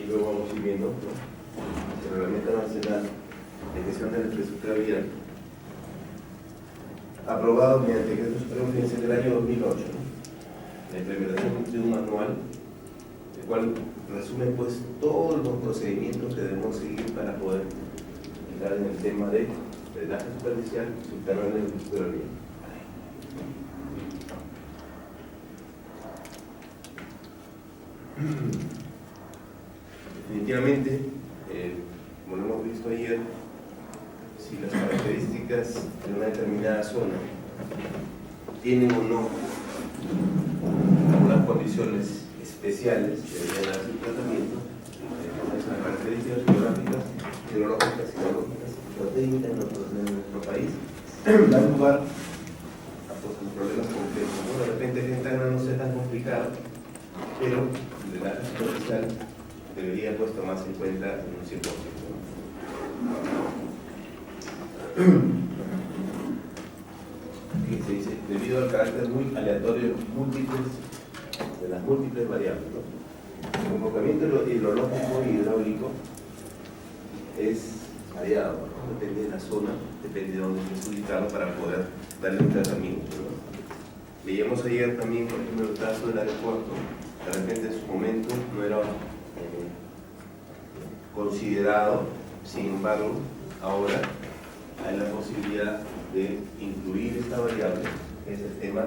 y luego vamos a ir viendo, ¿no? El Reglamento Nacional de Gestión de la Infraestructura Vial, aprobado mediante Decreto Supremo Financiero del año 2008, ¿no? La implementación de un manual, el cual resume pues todos los procedimientos que debemos seguir para poder entrar en el tema de drenaje superficial y subterráneo de la infraestructura vial. Definitivamente, como lo hemos visto ayer, si las características de una determinada zona tienen o no algunas condiciones especiales que deberían darse un tratamiento, las características geográficas, hidrológicas, geológicas, geotécnicas en nuestro país, dan lugar a problemas complejos, ¿no? De repente el Instagram no sea tan complicado, pero el drenaje superficial debería pues tomarse en cuenta en un 100%. Aquí se dice, debido al carácter muy aleatorio de las múltiples variables, ¿no? El comportamiento hidrológico y hidráulico es variado, ¿no? Depende de la zona, depende de dónde esté ubicado para poder darle un tratamiento, ¿no? Veíamos ayer también, por ejemplo, el caso del aeropuerto. De repente en su momento no era considerado, sin embargo, ahora hay la posibilidad de incluir esta variable, que es el tema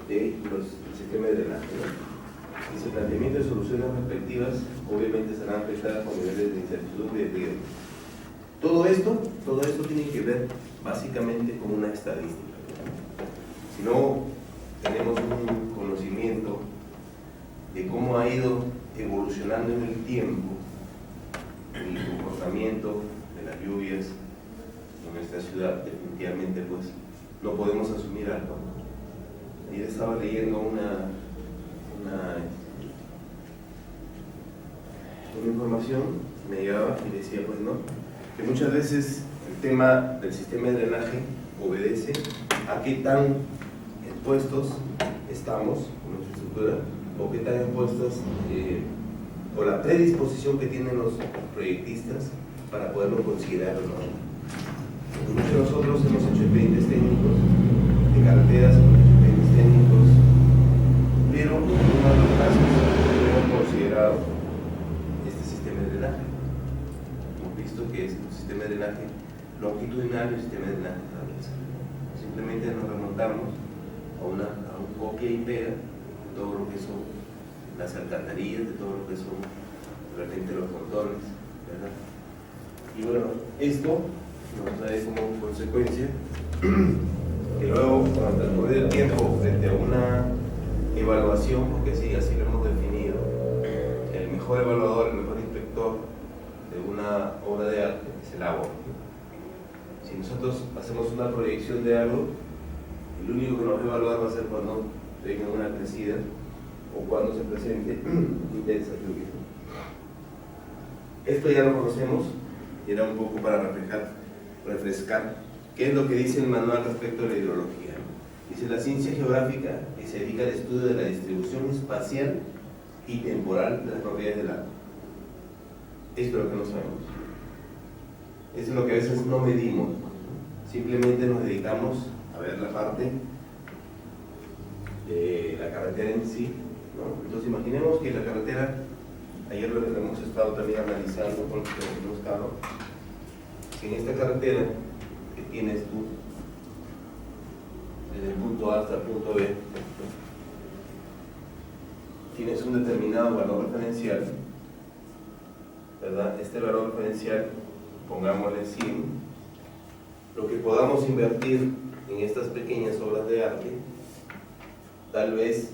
de los sistemas de drenaje, ¿no? Y su planteamiento de soluciones respectivas obviamente serán afectadas con niveles de incertidumbre y de riesgo. Todo esto tiene que ver básicamente con una estadística. Si no tenemos un conocimiento de cómo ha ido evolucionando en el tiempo el comportamiento de las lluvias en nuestra ciudad, definitivamente pues no podemos asumir algo. Ayer estaba leyendo una información, me llegaba y decía pues no, que muchas veces el tema del sistema de drenaje obedece a qué tan expuestos estamos con nuestra estructura, o qué tan expuestos o la predisposición que tienen los proyectistas para poderlo considerar, ¿no? Muchos de nosotros hemos hecho expedientes técnicos de carreteras, hemos hecho expedientes técnicos, pero en uno de los casos hemos considerado este sistema de drenaje. Hemos visto que es un sistema de drenaje longitudinal y un sistema de drenaje transversal. Simplemente nos remontamos a un copia y pega de todo lo que son las alcantarillas, de todo lo que son de repente los montones, ¿verdad? Y bueno, esto nos trae como consecuencia que luego, con el transcurrir del tiempo, frente a una evaluación, porque sí, así lo hemos definido, el mejor evaluador, el mejor inspector de una obra de arte es el agua. Si nosotros hacemos una proyección de algo, el único que nos va a evaluar va a ser cuando tenga una crecida o cuando se presente intensa lluvia. Esto ya lo conocemos y era un poco para refrescar qué es lo que dice el manual respecto a la hidrología. Dice: la ciencia geográfica que se dedica al estudio de la distribución espacial y temporal de las propiedades del agua. Esto es lo que no sabemos. Eso es lo que a veces no medimos. Simplemente nos dedicamos a ver la parte de la carretera en sí, ¿no? Entonces imaginemos que la carretera, ayer lo hemos estado también analizando con los que hemos estado, en esta carretera que tienes tú desde el punto A hasta el punto B, tienes un determinado valor referencial, ¿verdad? Este valor referencial, pongámosle 100, lo que podamos invertir en estas pequeñas obras de arte, tal vez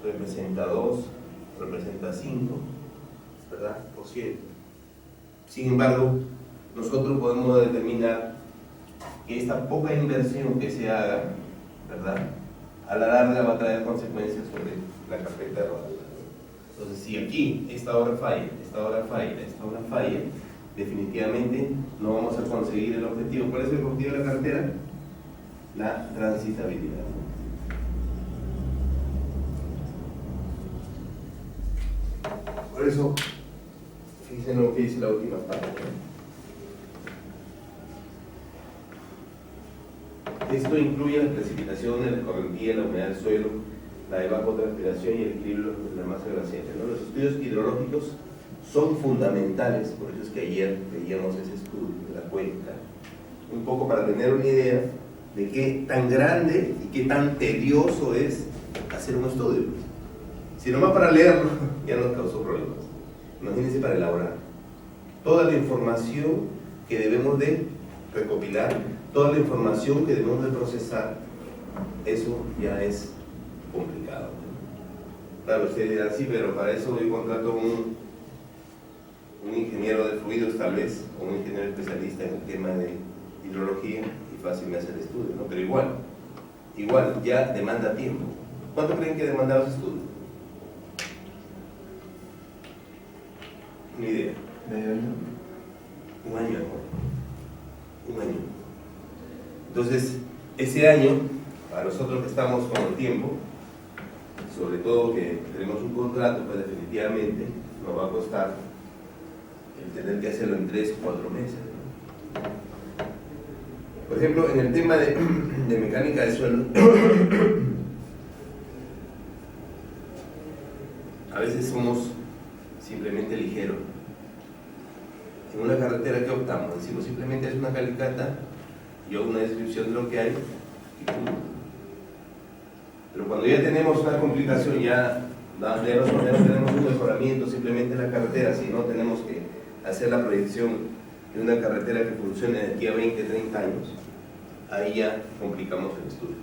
representa 2, representa 5, ¿verdad? Por 100. Sin embargo, nosotros podemos determinar que esta poca inversión que se haga, ¿verdad?, a la larga va a traer consecuencias sobre la carpeta de rodado. Entonces, si aquí esta obra falla, esta obra falla, esta obra falla, definitivamente no vamos a conseguir el objetivo. ¿Cuál es el objetivo de la carretera? La transitabilidad. Por eso, fíjense lo que dice la última parte. Esto incluye las precipitaciones, la escorrentía, la humedad del suelo, la evapotranspiración y el equilibrio de la masa glacial, ¿no? Los estudios hidrológicos son fundamentales, por eso es que ayer veíamos ese estudio de la cuenca, un poco para tener una idea de qué tan grande y qué tan tedioso es hacer un estudio. Si nomás para leerlo ya nos causó problemas, imagínense para elaborar toda la información que debemos de recopilar, toda la información que debemos de procesar. Eso ya es complicado. Claro, ustedes dirán, sí, pero para eso yo contrato un ingeniero de fluidos tal vez, o un ingeniero especialista en el tema de hidrología, y fácil me hace el estudio, ¿no? Pero igual ya demanda tiempo. ¿Cuánto creen que demandaba ese estudio? Ni idea. ¿Medio año? Un año, ¿no? Un año. Entonces, ese año, para nosotros que estamos con el tiempo, sobre todo que tenemos un contrato, pues definitivamente nos va a costar el tener que hacerlo en 3 o 4 meses, ¿no? Por ejemplo, en el tema de mecánica de suelo, a veces somos simplemente ligeros. En una carretera, ¿qué optamos? Decimos simplemente es una calicata, yo hago una descripción de lo que hay y punto. Pero cuando ya tenemos una complicación, ya no tenemos un mejoramiento simplemente en la carretera, sino tenemos que hacer la proyección de una carretera que funcione de aquí a 20, 30 años, ahí ya complicamos el estudio.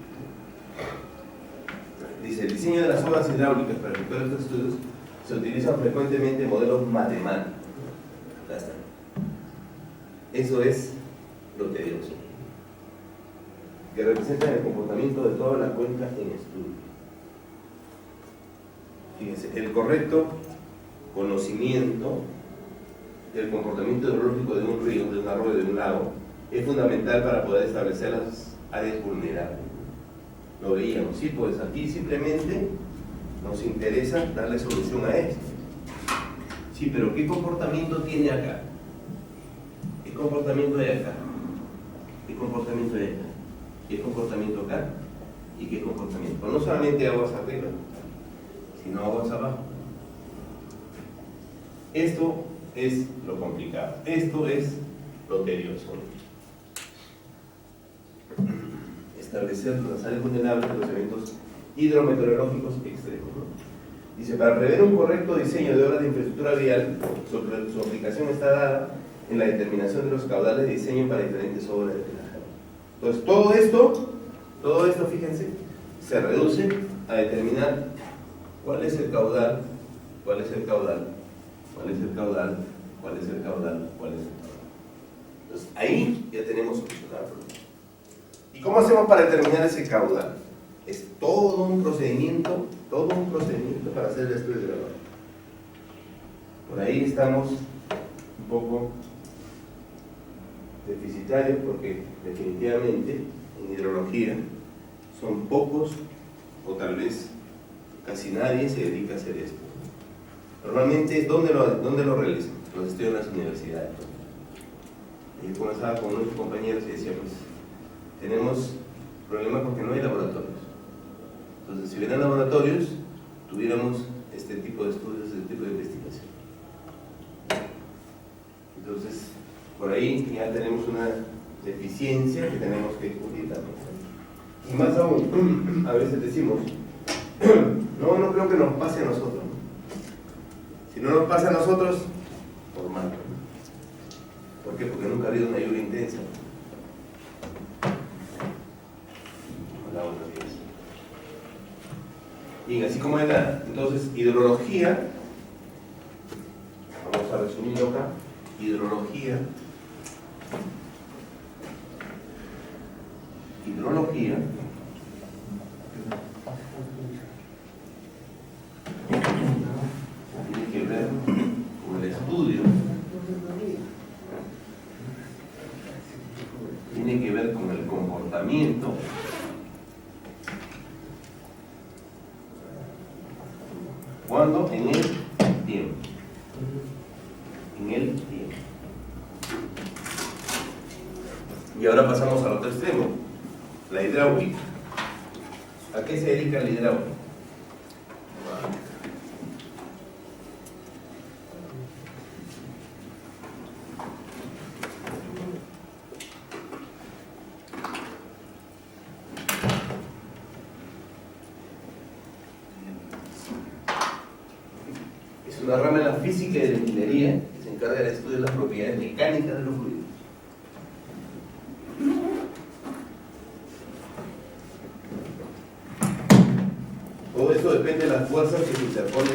Dice, el diseño de las obras hidráulicas para efectuar estos estudios se utilizan frecuentemente modelos matemáticos. Ya está. Eso es lo tedioso, que representan el comportamiento de toda la cuenca en estudio. Fíjense, el correcto conocimiento del comportamiento hidrológico de un río, de un arroyo, de un lago, es fundamental para poder establecer las áreas vulnerables. Lo veíamos, sí, pues aquí simplemente nos interesa darle solución a esto. Sí, pero ¿qué comportamiento tiene acá? ¿Qué comportamiento hay acá? ¿Qué comportamiento hay acá? ¿Qué comportamiento acá? ¿Y qué comportamiento? No solamente aguas arriba, sino aguas abajo. Esto es lo complicado. Esto es lo tedioso. Establecer las áreas vulnerables de los eventos hidrometeorológicos extremos, ¿no? Dice, para prever un correcto diseño de obras de infraestructura vial, su aplicación está dada en la determinación de los caudales de diseño para diferentes obras de drenaje. Entonces, todo esto, fíjense, se reduce a determinar cuál es el caudal, cuál es el caudal, cuál es el caudal, cuál es el caudal, cuál es el caudal. Entonces, ahí ya tenemos solucionado el problema. ¿Y cómo hacemos para determinar ese caudal? Es todo un procedimiento para hacer el estudio de grado. Por ahí estamos un poco deficitarios porque definitivamente en hidrología son pocos o tal vez casi nadie se dedica a hacer esto. Normalmente, ¿dónde lo realizan? Los estudios en las universidades. Yo comenzaba con unos compañeros y decía, pues tenemos problemas porque no hay laboratorios. Entonces, si hubieran laboratorios, tuviéramos este tipo de estudios, este tipo de investigación. Entonces, por ahí ya tenemos una deficiencia que tenemos que cubrir también. Y más aún, a veces decimos, no creo que nos pase a nosotros. Si no nos pasa a nosotros, por mal. ¿Por qué? Porque nunca ha habido una lluvia intensa. Bien, así como era, entonces, hidrología, vamos a resumirlo acá, hidrología tiene que ver con el estudio, tiene que ver con el comportamiento cuando en el tiempo. en el tiempo. Y ahora pasamos al otro extremo, la hidráulica. ¿A qué se dedica la hidráulica? Es una rama de la física y de la ingeniería que se encarga del estudio de las propiedades mecánicas de los fluidos. Todo esto depende de las fuerzas que se interponen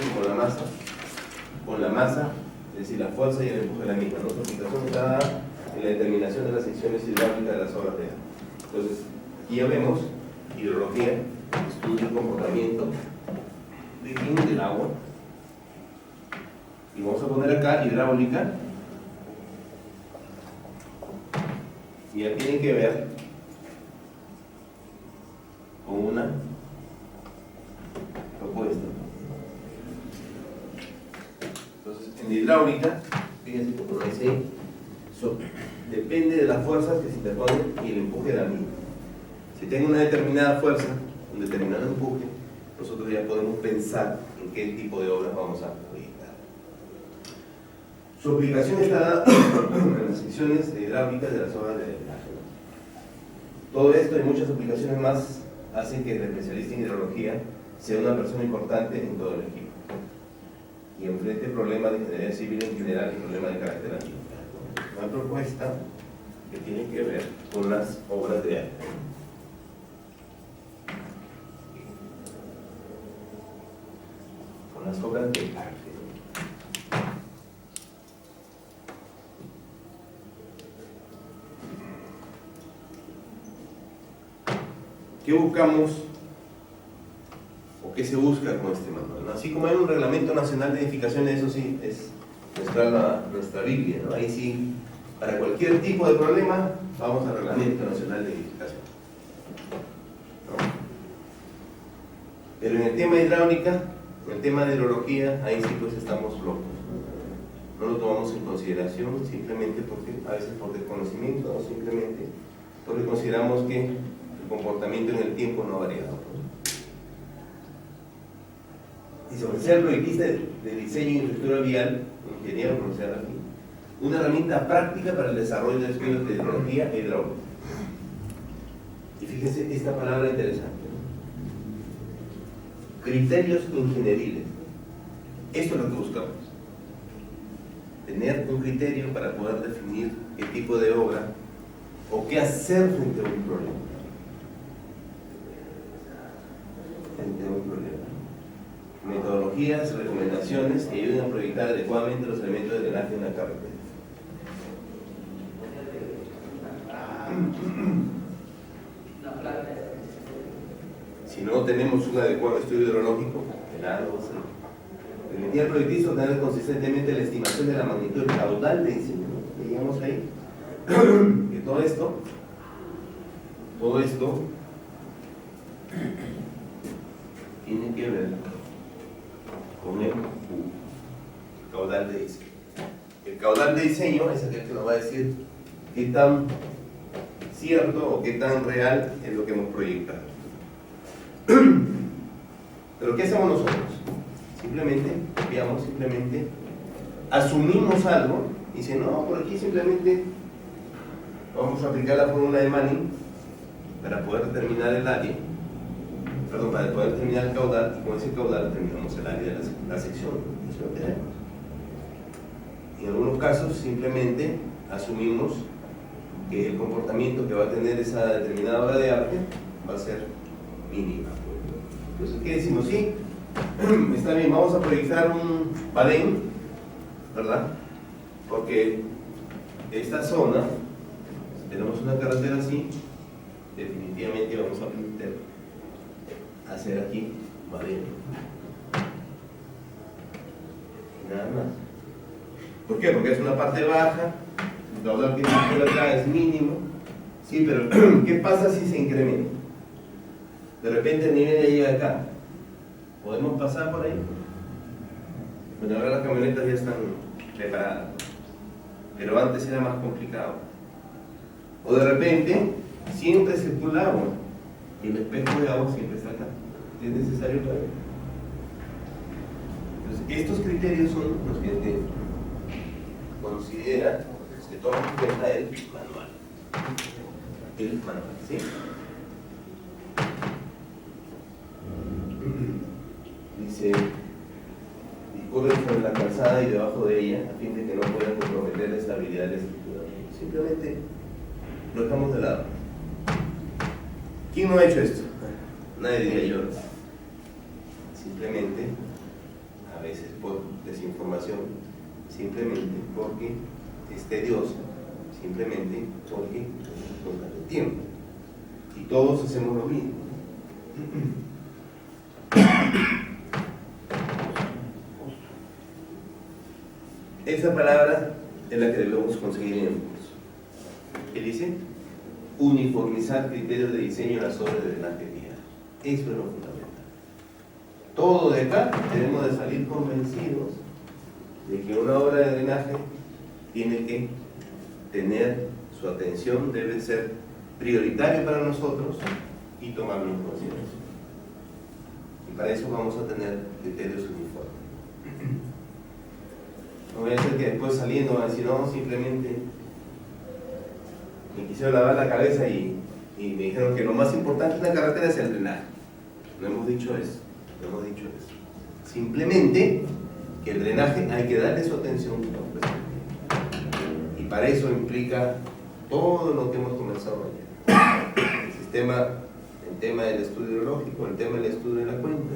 con la masa, es decir, la fuerza y el empuje de la misma, ¿no? Su aplicación está dada en la determinación de las secciones hidráulicas de las obras de agua. Entonces, aquí ya vemos hidrología, estudio y comportamiento del agua. Y vamos a poner acá hidráulica. Y ya tiene que ver con una propuesta. Entonces, en hidráulica, fíjense como lo dice ahí, depende de las fuerzas que se interponen y el empuje de la misma. Si tengo una determinada fuerza, un determinado empuje, nosotros ya podemos pensar en qué tipo de obras vamos a proyectar. Su aplicación está dada en las secciones hidráulicas de las obras de drenaje. Todo esto y muchas aplicaciones más hacen que el especialista en hidrología sea una persona importante en todo el equipo y enfrente problemas de ingeniería civil en general y problemas de carácter ambiental. Una propuesta que tiene que ver con las obras de arte. Con las obras de arte. ¿Qué buscamos o qué se busca con este manual? Así como hay un reglamento nacional de edificaciones, eso sí, es nuestra Biblia, ¿no? Ahí sí, para cualquier tipo de problema, vamos al reglamento nacional de edificación, ¿no? Pero en el tema de hidráulica, en el tema de hidrología, ahí sí pues estamos locos. No lo tomamos en consideración simplemente porque, a veces por desconocimiento o simplemente porque consideramos que el comportamiento en el tiempo no ha variado. Y sobre ser proyectista de diseño y infraestructura vial, ingeniero pronunciado aquí, una herramienta práctica para el desarrollo de estudios de hidrología e hidráulica. Y fíjense esta palabra interesante, ¿no? Criterios ingenieriles. Esto es lo que buscamos. Tener un criterio para poder definir qué tipo de obra o qué hacer frente a un problema. Metodologías, recomendaciones que ayuden a proyectar adecuadamente los elementos de drenaje en una carretera. Si no tenemos un adecuado estudio hidrológico, de nada va a ser. Permitía al proyectista obtener consistentemente la estimación de la magnitud del caudal de diseño. Llegamos ahí. Que todo esto tiene que ver con el caudal de diseño. El caudal de diseño es aquel que nos va a decir qué tan cierto o qué tan real es lo que hemos proyectado. Pero ¿qué hacemos nosotros? Simplemente copiamos, simplemente asumimos algo y dicen, no, por aquí simplemente vamos a aplicar la fórmula de Manning para poder determinar el área, para poder determinar el caudal, y con ese caudal determinamos el área de la sección. Eso lo tenemos. En algunos casos simplemente asumimos que el comportamiento que va a tener esa determinada obra de arte va a ser mínima. Entonces, ¿qué decimos? Sí, está bien, vamos a proyectar un badén, ¿verdad? Porque esta zona, si tenemos una carretera así, definitivamente vamos a hacer aquí badén. Nada más. ¿Por qué? Porque es una parte baja, el caudal que está por acá es mínimo. Sí, pero ¿qué pasa si se incrementa? De repente el nivel ya llega acá. ¿Podemos pasar por ahí? Bueno, ahora las camionetas ya están preparadas, pero antes era más complicado. O de repente, siempre circula agua, y el espejo de agua siempre está acá. Es necesario para ver. Entonces, estos criterios son los que te considera, los que toman en cuenta el manual. El manual, ¿sí? Dice, discurre sobre la calzada y debajo de ella, a fin de que no puedan comprometer la estabilidad de la estructura. Simplemente lo dejamos de lado. ¿Quién no ha hecho esto? Nadie diría yo. Simplemente, a veces por desinformación, simplemente porque es tedioso, simplemente porque nos da el tiempo. Y todos hacemos lo mismo. Esa palabra es la que debemos conseguir en el curso. ¿Qué dice? Uniformizar criterios de diseño en las obras de drenaje vial. Eso es lo fundamental. Todo de acá debemos de salir convencidos de que una obra de drenaje tiene que tener su atención, debe ser prioritaria para nosotros y tomarlo en consideración. Y para eso vamos a tener criterios uniformes. No voy a hacer que después saliendo van a decir, no, simplemente me quisieron lavar la cabeza y me dijeron que lo más importante en la carretera es el drenaje. No hemos dicho eso, no hemos dicho eso. Simplemente que el drenaje hay que darle su atención. Y para eso implica todo lo que hemos comenzado ayer. El tema del estudio hidrológico, el tema del estudio de la cuenca,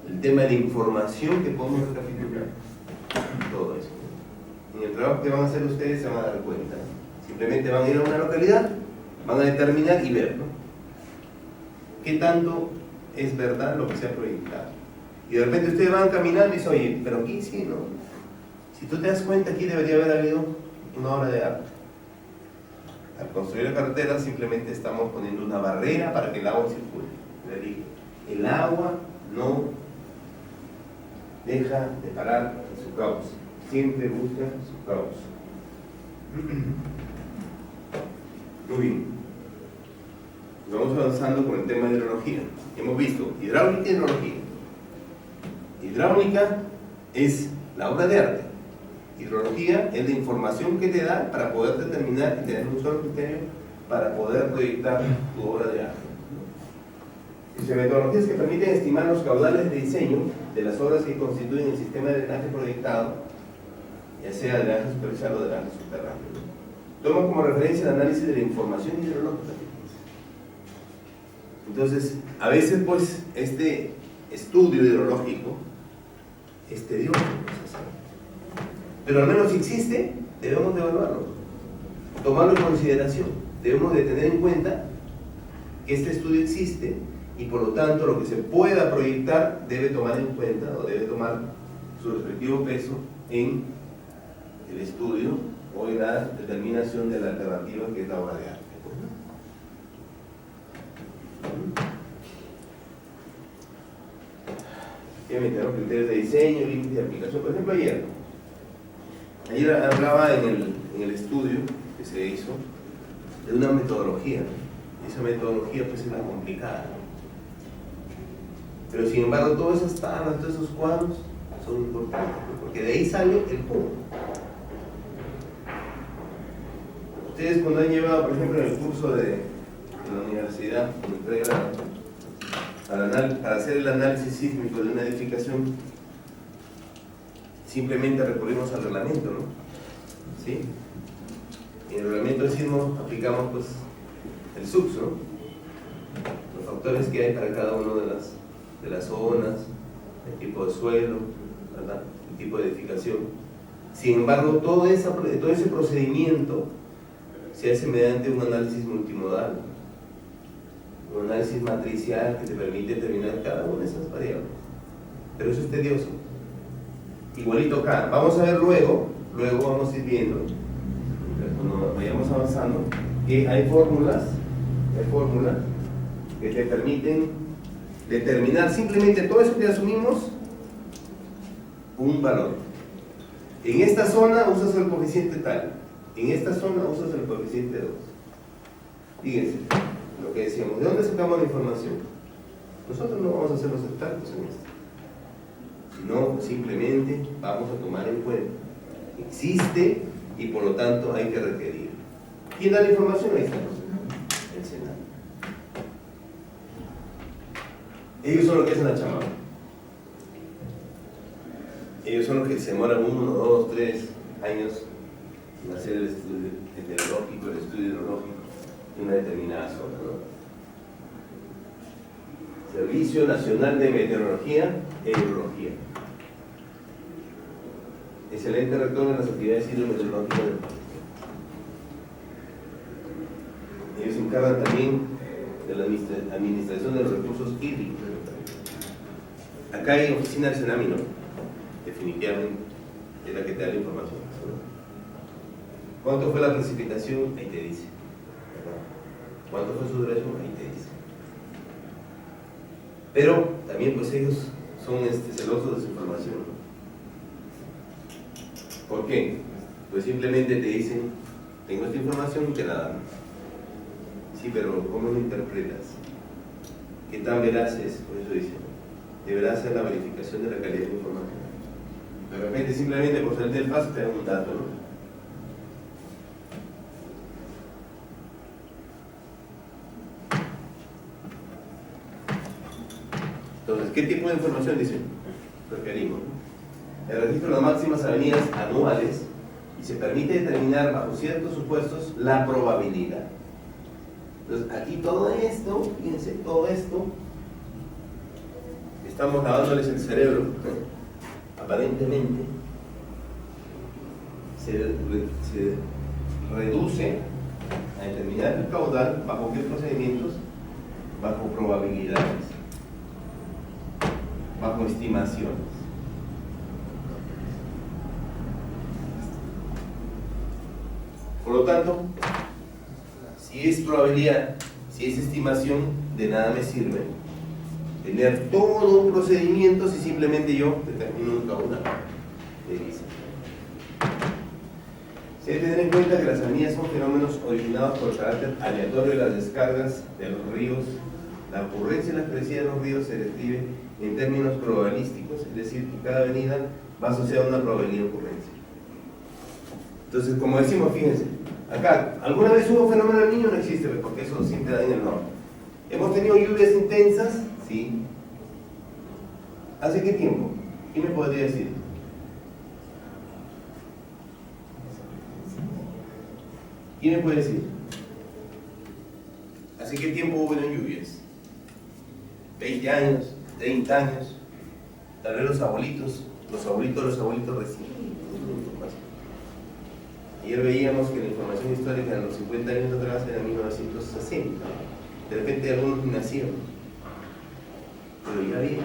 el tema de la información que podemos recapitular. Todo eso. En el trabajo que van a hacer ustedes se van a dar cuenta. Simplemente van a ir a una localidad, van a determinar y ver, ¿no? ¿Qué tanto es verdad lo que se ha proyectado? Y de repente ustedes van caminando y dicen, oye, pero aquí sí, ¿no? Si tú te das cuenta, aquí debería haber habido una obra de agua. Al construir la carretera simplemente estamos poniendo una barrera para que el agua circule. Le digo, el agua no deja de parar en su cauce, siempre busca su cauce. Muy bien, vamos avanzando con el tema de hidrología. Hemos visto hidráulica y hidrología. Hidráulica es la obra de arte, hidrología es la información que te da para poder determinar y tener un solo criterio para poder proyectar tu obra de arte. Dice, metodologías que permiten estimar los caudales de diseño de las obras que constituyen el sistema de drenaje proyectado, ya sea drenaje superficial o drenaje subterráneo. Toma como referencia el análisis de la información hidrológica. Entonces, a veces pues este estudio hidrológico es tedioso, pero al menos si existe, debemos de evaluarlo, tomarlo en consideración. Debemos de tener en cuenta que este estudio existe y por lo tanto lo que se pueda proyectar debe tomar en cuenta o debe tomar su respectivo peso en el estudio o en la determinación de la alternativa que es la obra de arte. Tenemos criterios de diseño, límites de aplicación. Por ejemplo, ayer hablaba en el estudio que se hizo de una metodología. Esa metodología pues es la complicada, pero sin embargo todas esas tablas, todos esos cuadros son importantes, porque de ahí sale el punto. Ustedes cuando han llevado, por ejemplo, en el curso de la universidad, para hacer el análisis sísmico de una edificación, simplemente recurrimos al reglamento, ¿no? ¿Sí? En el reglamento del sismo aplicamos pues el SUX, ¿no? Los factores que hay para cada una de las zonas, el tipo de suelo, ¿verdad? El tipo de edificación. Sin embargo, todo ese procedimiento se hace mediante un análisis multimodal, un análisis matricial que te permite determinar cada una de esas variables. Pero eso es tedioso. Igualito acá. Vamos a ver luego vamos a ir viendo, cuando vayamos avanzando, que hay fórmulas que te permiten determinar simplemente todo eso que asumimos, un valor. En esta zona usas el coeficiente tal, en esta zona usas el coeficiente 2. Fíjense, lo que decíamos, ¿de dónde sacamos la información? Nosotros no vamos a hacer los extractos en esto, sino simplemente vamos a tomar en cuenta. Existe y por lo tanto hay que requerir. ¿Quién da la información? Ahí está el Senado. Ellos son los que hacen la chamada. Ellos son los que se demoran 1, 2, 3 años en hacer el estudio meteorológico, el estudio hidrológico de una determinada zona, ¿no? Servicio Nacional de Meteorología e Hidrología. Excelente rector de las actividades hidrometeorológicas del país. Ellos se encargan también de la administración de los recursos hídricos del país. Acá hay oficina del Senami, ¿no? Definitivamente es la que te da la información, ¿no? ¿Cuánto fue la precipitación? Ahí te dice. ¿Cuánto fue su duración? Ahí te dice. Pero también pues ellos son celosos de su información, ¿no? ¿Por qué? Pues simplemente te dicen, tengo esta información y te la dan. Sí, pero ¿cómo lo interpretas? ¿Qué tan veraz es? Por eso dicen, deberá ser la verificación de la calidad de la información. De repente simplemente por salir del paso te dan un dato, ¿no? Entonces, ¿qué tipo de información dicen? Requerimos, ¿no? El registro de las máximas avenidas anuales y se permite determinar bajo ciertos supuestos la probabilidad. Entonces, aquí todo esto, fíjense, todo esto, estamos lavándoles el cerebro, aparentemente, se reduce a determinar el caudal bajo qué procedimientos, bajo probabilidades, bajo estimaciones. Por lo tanto, si es probabilidad, si es estimación, de nada me sirve tener todo un procedimiento si simplemente yo determino un caudal de Giza. Se debe tener en cuenta que las avenidas son fenómenos originados por el carácter aleatorio de las descargas de los ríos. La ocurrencia y la crecida de los ríos se describe en términos probabilísticos, es decir, que cada avenida va asociada a una probabilidad de ocurrencia. Entonces, como decimos, fíjense, acá, ¿alguna vez hubo fenómeno del Niño? No existe, porque eso siempre da en el norte. ¿Hemos tenido lluvias intensas? Sí. ¿Hace qué tiempo? ¿Quién me podría decir? ¿Quién me puede decir? ¿Hace qué tiempo hubo lluvias? 20 años, 30 años. Tal vez los abuelitos recién. Ayer veíamos que la información histórica de los 50 años atrás era 1960. De repente algunos nacieron, pero ya bien.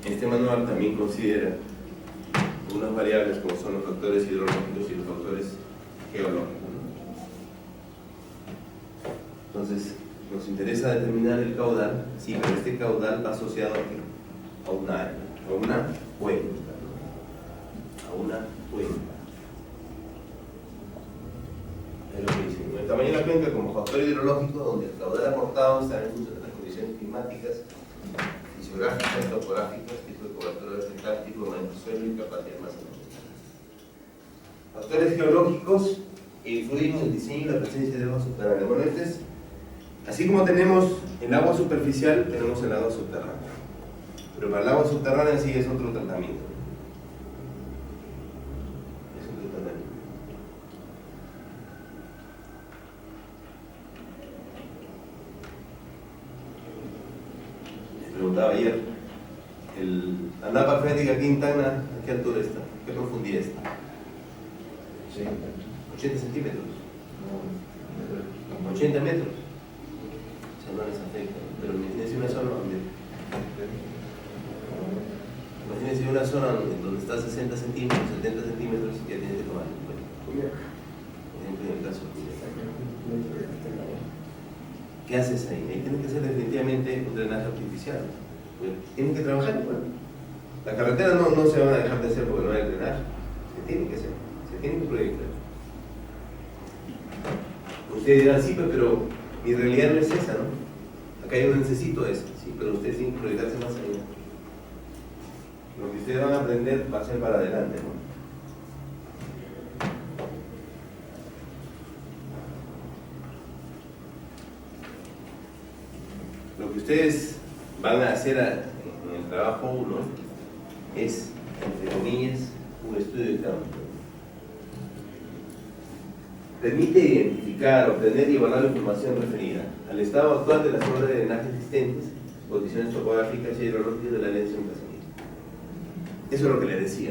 Este manual también considera unas variables como son los factores hidrológicos y los factores geológicos. Entonces, nos interesa determinar el caudal, sí, pero este caudal va asociado a una cuenca. A una cuenca. Es lo que dicen. El tamaño de la cuenca como factor hidrológico, donde el caudal aportado está en función de las condiciones climáticas, fisiográficas, topográficas, tipo de cobertura del táctico, manejo del suelo y capacidad de almacenamiento. Factores geológicos que influyen en el diseño y la presencia de agua subterránea. Bueno, así como tenemos el agua superficial, tenemos el agua subterránea. Pero para el agua subterránea sí es otro tratamiento. Es otro tratamiento. Les preguntaba ayer, la napa freática Quintana, ¿a qué altura está? ¿Qué profundidad está? 80 centímetros. 80 metros. O sea, no les afecta. Pero imagínense una zona donde una zona donde está 60 centímetros, 70 centímetros, ya tienes que tomar en cuenta. Por ejemplo, en el caso de ¿qué haces ahí? Ahí tienes que hacer definitivamente un drenaje artificial. Tienes que trabajar igual. La carretera no se van a dejar de hacer porque no hay drenaje. Se tiene que hacer, se tiene que proyectar. Ustedes dirán, sí, pero mi realidad no es esa, ¿no? Acá yo no necesito eso, sí, pero ustedes tienen que proyectarse más allá. Lo que ustedes van a aprender va a ser para adelante, ¿no? Lo que ustedes van a hacer en el trabajo 1 es, entre comillas, un estudio de campo. Permite identificar, obtener y evaluar la información referida al estado actual de las obras de drenaje existentes, condiciones topográficas y hidrológicas de la ley de emplazamiento. Eso es lo que les decía.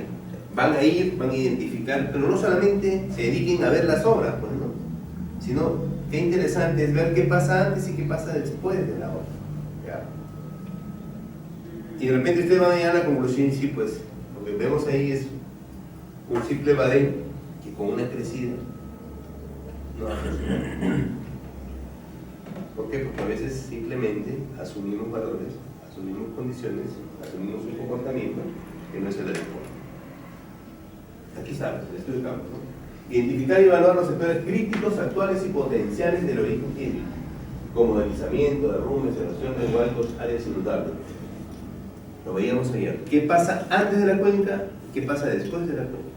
Van a ir, van a identificar, pero no solamente se dediquen a ver las obras, pues, ¿no? Sino, qué interesante es ver qué pasa antes y qué pasa después de la obra. ¿Ya? Y de repente ustedes van a llegar a la conclusión, sí, pues, lo que vemos ahí es un simple badén que con una crecida no va a funcionar. ¿Por qué? Porque a veces simplemente asumimos valores, asumimos condiciones, asumimos un comportamiento que no es el adecuado. Aquí está, el estudio de campo, ¿no? Identificar y evaluar los sectores críticos, actuales y potenciales del origen hídrico, como deslizamiento, derrumbes, erosión de huecos, áreas inundables. Lo veíamos ayer. ¿Qué pasa antes de la cuenca? ¿Qué pasa después de la cuenca?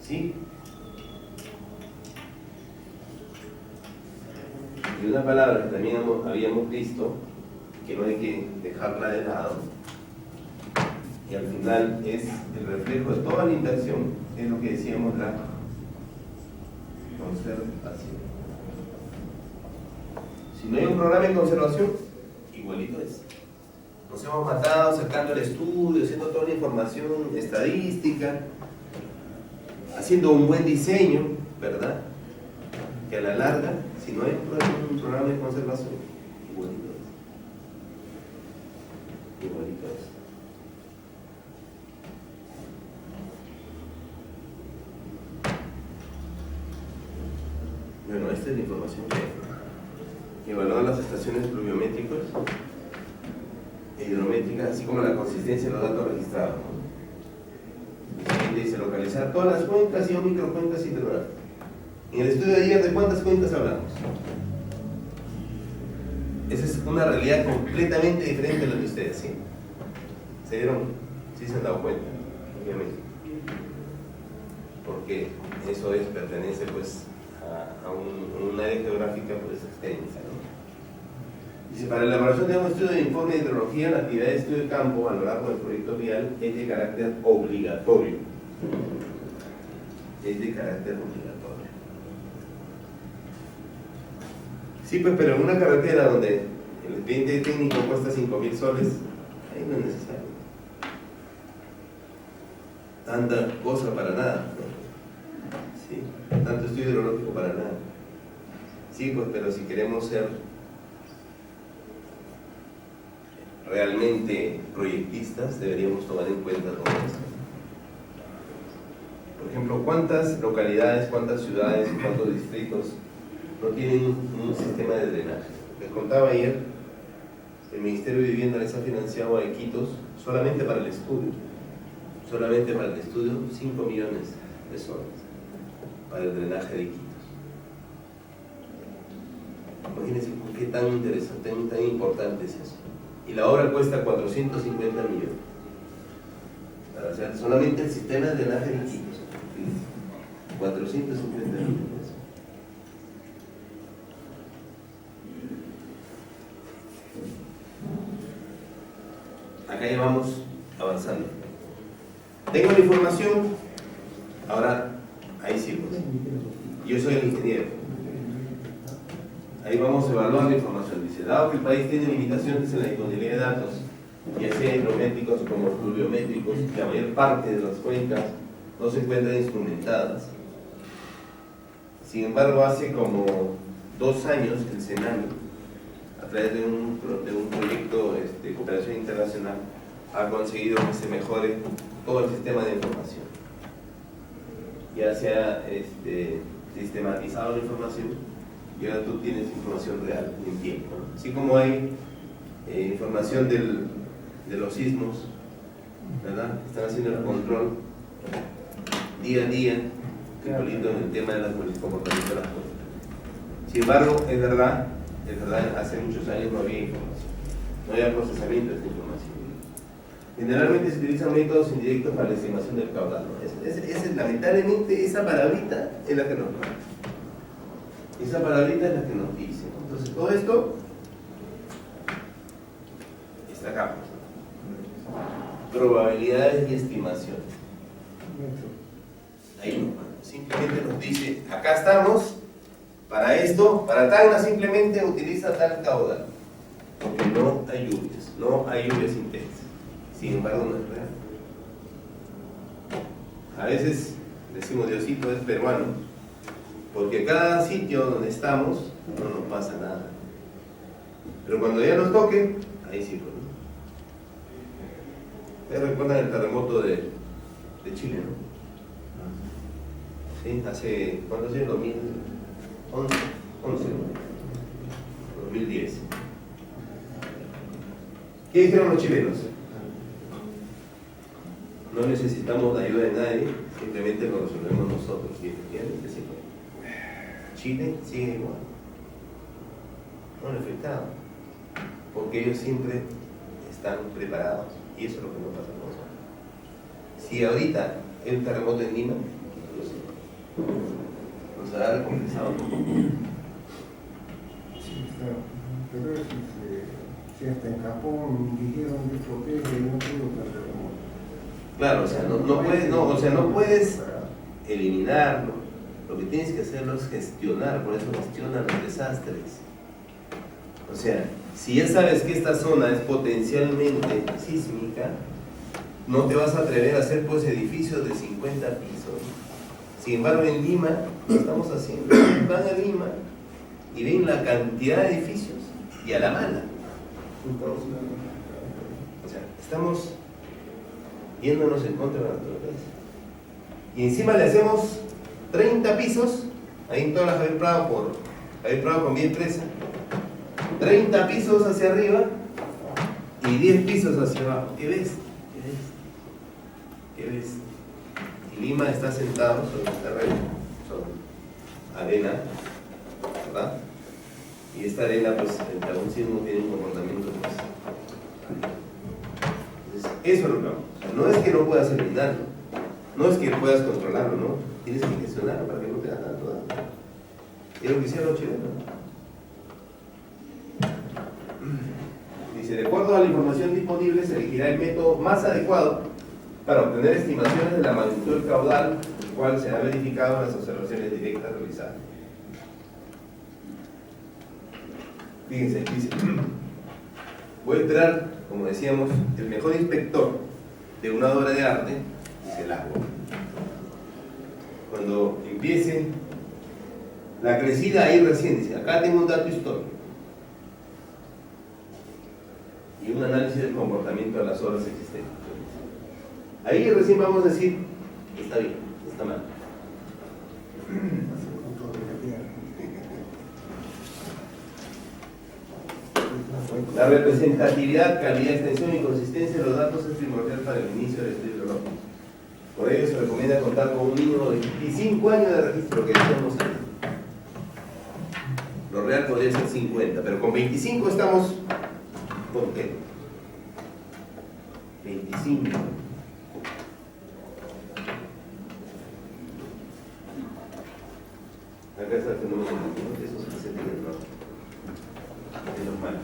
¿Sí? Y una palabra que también habíamos visto, que no hay que dejarla de lado, y al final es el reflejo de toda la inversión, es lo que decíamos, la conservación. Si no hay un programa de conservación, igualito es. Nos hemos matado sacando el estudio, haciendo toda la información estadística, haciendo un buen diseño, ¿verdad? Que a la larga, si no hay un programa de conservación, igualito es. Igualito es. Bueno, esta es la información que evalúa las estaciones pluviométricas e hidrométricas, así como la consistencia de los datos registrados, ¿no? Y dice localizar todas las cuencas y o microcuencas hidrográficas. En el estudio de ayer, ¿de cuántas cuencas hablamos? Esa es una realidad completamente diferente a la de ustedes, ¿sí? ¿Se dieron? ¿Sí se han dado cuenta? Obviamente. Porque eso pertenece pues a un área geográfica pues extensa, ¿no? Dice, para la elaboración de un estudio de informe de hidrología, la actividad de estudio de campo a lo largo del proyecto vial es de carácter obligatorio. Es de carácter obligatorio. Sí, pues, pero en una carretera donde el expediente técnico cuesta 5.000 soles, ahí no es necesario. Tanta cosa para nada, ¿no? Sí, tanto estudio hidrológico para nada. Sí, pues, pero si queremos ser realmente proyectistas, deberíamos tomar en cuenta todo esto. Por ejemplo, ¿cuántas localidades, cuántas ciudades, cuántos distritos no tienen un sistema de drenaje? Les contaba ayer, el Ministerio de Vivienda les ha financiado a Iquitos solamente para el estudio, 5 millones de soles para el drenaje de Iquitos. Imagínense qué tan interesante, tan importante es eso. Y la obra cuesta 450 millones. O sea, solamente el sistema de drenaje de Iquitos, 450 millones. Acá ya vamos avanzando. Tengo la información, ahora ahí sí, pues. Yo soy el ingeniero. Ahí vamos a evaluar la información. Dice, dado que el país tiene limitaciones en la disponibilidad de datos, ya sea hidrométricos como pluviométricos, la mayor parte de las cuencas no se encuentran instrumentadas. Sin embargo, hace como 2 años el Senami, a través de un proyecto de cooperación internacional, ha conseguido que se mejore todo el sistema de información. Ya se ha sistematizado la información y ahora tú tienes información real en tiempo, ¿no? Así como hay información de los sismos, ¿verdad? Están haciendo el control día a día, igualito en el tema del comportamiento de las cosas. Sin embargo, es verdad, hace muchos años no había información, no había procesamiento de esta información. Generalmente se utilizan métodos indirectos para la estimación del caudal, ¿no? Lamentablemente esa palabrita es la que nos mata. Esa palabrita es la que nos dice, ¿no? Entonces todo esto está acá, pues, ¿no? Probabilidades y estimaciones. Ahí no, simplemente nos dice, acá estamos, para esto, para Tacna simplemente utiliza tal caudal, porque no hay lluvias intensas. Sin embargo, no es real. A veces decimos Diosito es peruano, porque cada sitio donde estamos no nos pasa nada. Pero cuando ya nos toque, ahí sí, pues, ¿no? ¿Ustedes recuerdan el terremoto de Chile, no? Sí, hace, ¿cuántos años? 2011, 2010. ¿Qué dijeron los chilenos? No necesitamos la ayuda de nadie, simplemente lo resolvemos nosotros. Y efectivamente sí. Chile sigue igual. No le afectaba. Porque ellos siempre están preparados. Y eso es lo que nos pasa con nosotros. Si ahorita hay un terremoto en Lima, nos hará recompensado. Sí, claro. Pero si hasta en Japón dijeron que protege, no tengo terremoto. Claro, o sea, no puedes eliminarlo. Lo que tienes que hacerlo es gestionar, por eso gestionan los desastres. O sea, si ya sabes que esta zona es potencialmente sísmica, no te vas a atrever a hacer pues edificios de 50 pisos. Sin embargo, en Lima, lo estamos haciendo. Van a Lima y ven la cantidad de edificios y a la mala. O sea, estamos yéndonos en contra de la naturaleza. Y encima le hacemos 30 pisos, ahí en toda la Javier Prado con bien presa, 30 pisos hacia arriba y 10 pisos hacia abajo. ¿Qué ves? ¿Qué ves? Y Lima está sentado sobre el terreno, sobre arena, ¿verdad? Y esta arena, pues, frente a un sismo tiene un comportamiento, pues. Entonces, eso es lo que vamos. O sea, no es que no puedas eliminarlo, no es que puedas controlarlo, ¿no? Tienes que gestionarlo para que no te haga tanto daño. Y es lo que hicieron los chilenos. Dice, de acuerdo a la información disponible, se elegirá el método más adecuado para obtener estimaciones de la magnitud del caudal, el cual se ha verificado en las observaciones directas realizadas. Fíjense, dice, voy a esperar, como decíamos, el mejor inspector de una obra de arte es el agua. Cuando empiece la crecida, ahí recién dice, acá tengo un dato histórico y un análisis del comportamiento de las obras existentes. Ahí recién vamos a decir, está bien, está mal. La representatividad, calidad, extensión y consistencia de los datos es primordial para el inicio del estudio geológico. Por ello se recomienda contar con un mínimo de 25 años de registro, que decíamos antes. Lo real podría ser 50, pero con 25 estamos... ¿Por qué? 25. Acá está el fenómeno, ¿no? Eso se hace bien, ¿no? Es normal.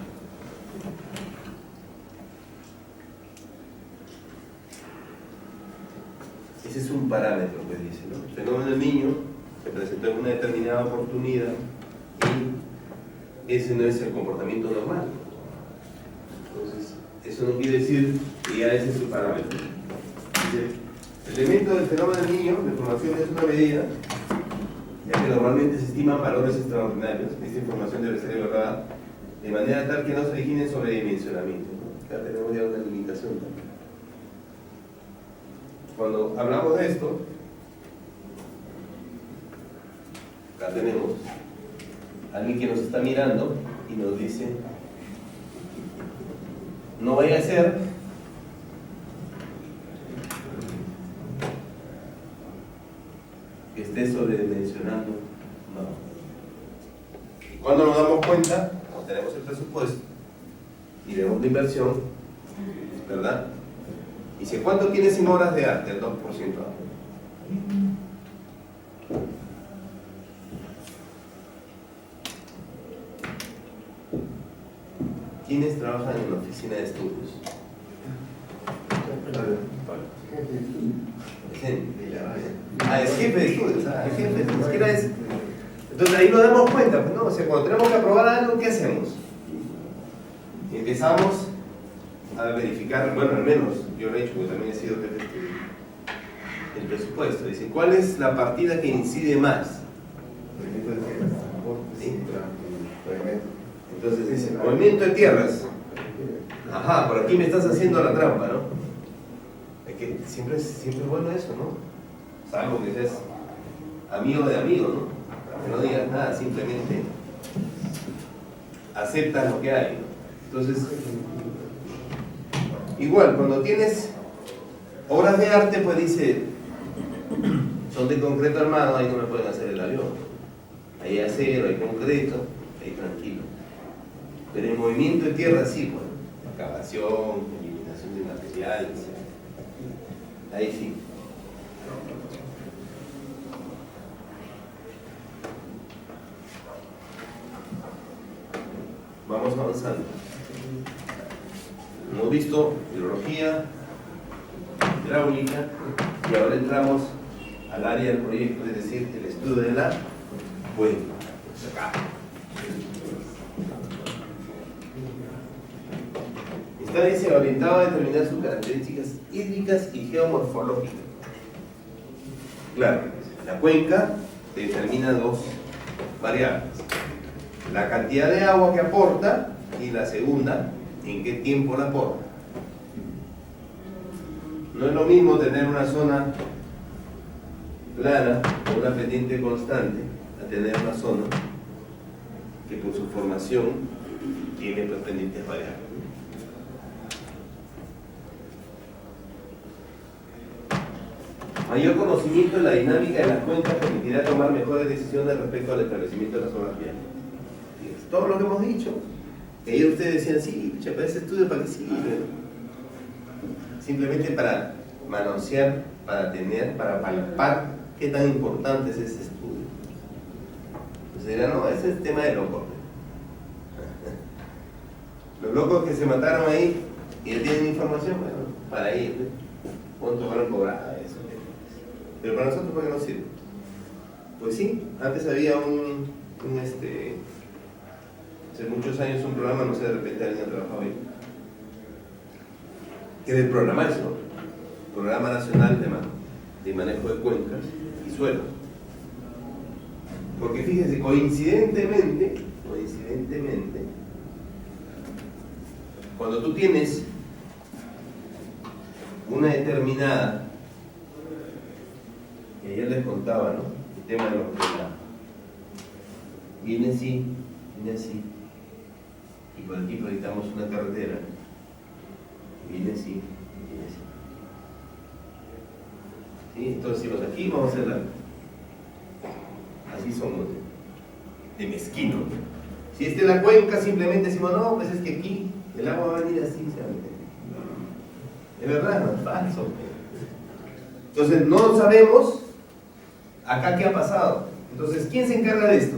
Ese es un parámetro que dice, ¿no? El fenómeno del niño se presentó en una determinada oportunidad y ese no es el comportamiento normal. Entonces, eso no quiere decir que ya ese es su parámetro. Dice, el elemento del fenómeno del niño, la información es una medida, ya que normalmente se estiman valores extraordinarios. Esta información debe ser evaluada de manera tal que no se origine sobredimensionamiento, ¿no? Acá tenemos ya una limitación también. cuando hablamos de esto, acá tenemos a alguien que nos está mirando y nos dice, no vaya a ser que esté sobredimensionando. No. Y cuando nos damos cuenta, cuando tenemos el presupuesto y vemos la inversión, ¿verdad? Dice, ¿cuánto tienes en obras de arte? El 2%. ¿Quiénes trabajan en la oficina de estudios? Es jefe de estudios, es jefe, ni siquiera es. Entonces ahí nos damos cuenta, pues, ¿no? O sea, cuando tenemos que aprobar algo, ¿qué hacemos? Y empezamos a verificar, bueno, al menos yo lo he hecho, porque también he sido jefe de estudios, el presupuesto. Dice, ¿cuál es la partida que incide más? ¿Sí? Entonces dice, movimiento de tierras. Ajá, por aquí me estás haciendo la trampa, ¿no? Es que siempre es bueno eso, ¿no? Salvo que seas amigo de amigo, ¿no? Que no digas nada, simplemente aceptas lo que hay, ¿no? Entonces, igual, cuando tienes obras de arte, pues dice, son de concreto armado, ahí no me pueden hacer el avión. Ahí hay acero, hay concreto, ahí tranquilo. Pero en movimiento de tierra sí, bueno, excavación, eliminación de materiales, ahí sí. Vamos avanzando. Hemos visto hidrología, hidráulica, y ahora entramos al área del proyecto, es decir, el estudio de la cuenca. Acá. Está, dice, orientado a determinar sus características hídricas y geomorfológicas. Claro, la cuenca determina dos variables: la cantidad de agua que aporta y la segunda, en qué tiempo la aporta. No es lo mismo tener una zona plana o una pendiente constante a tener una zona que por su formación tiene pendientes variables. Mayor conocimiento de la dinámica de las cuencas permitirá tomar mejores decisiones respecto al establecimiento de las obras viales. Todo lo que hemos dicho. Ellos ustedes decían, sí, pero ese estudio para qué sirve. Simplemente para manosear, para tener, para palpar qué tan importante es ese estudio. Entonces dirán, no, ese es el tema de locos. Los locos que se mataron ahí y ya tienen información, bueno, para ir, ¿cuánto van a cobrar eso? Pero para nosotros, ¿por qué no sirve? Pues sí, antes había hace muchos años un programa, no sé, de repente alguien trabajaba ahí, que es el programa eso, Programa Nacional de Manejo de Cuencas y Suelos. Porque fíjense, coincidentemente, cuando tú tienes una determinada, que ayer les contaba, ¿no? El tema de los drenajes. Viene así, y por aquí proyectamos una carretera, viene así. ¿Sí? Entonces, si los aquí vamos a hacer así somos, de mezquino. Si esta es la cuenca, simplemente decimos, no, pues es que aquí el agua va a venir así, ¿sabes? Es verdad, no es falso. Entonces, no sabemos acá qué ha pasado. Entonces, ¿quién se encarga de esto?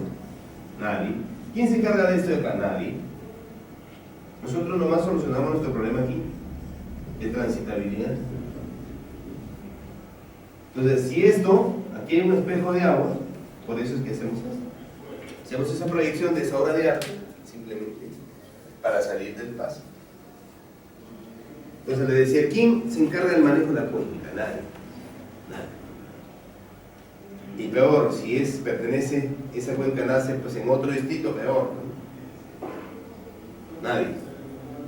Nadie. ¿Quién se encarga de esto de acá? Nadie. Nosotros nomás solucionamos nuestro problema aquí, de transitabilidad. Entonces, si aquí hay un espejo de agua, por eso es que hacemos esto. Hacemos esa proyección de esa obra de arte, simplemente para salir del paso. Entonces le decía, ¿quién se encarga del manejo de la cuenca? Nadie. Y peor, si pertenece, esa cuenca nace pues en otro distrito, peor, ¿no? Nadie.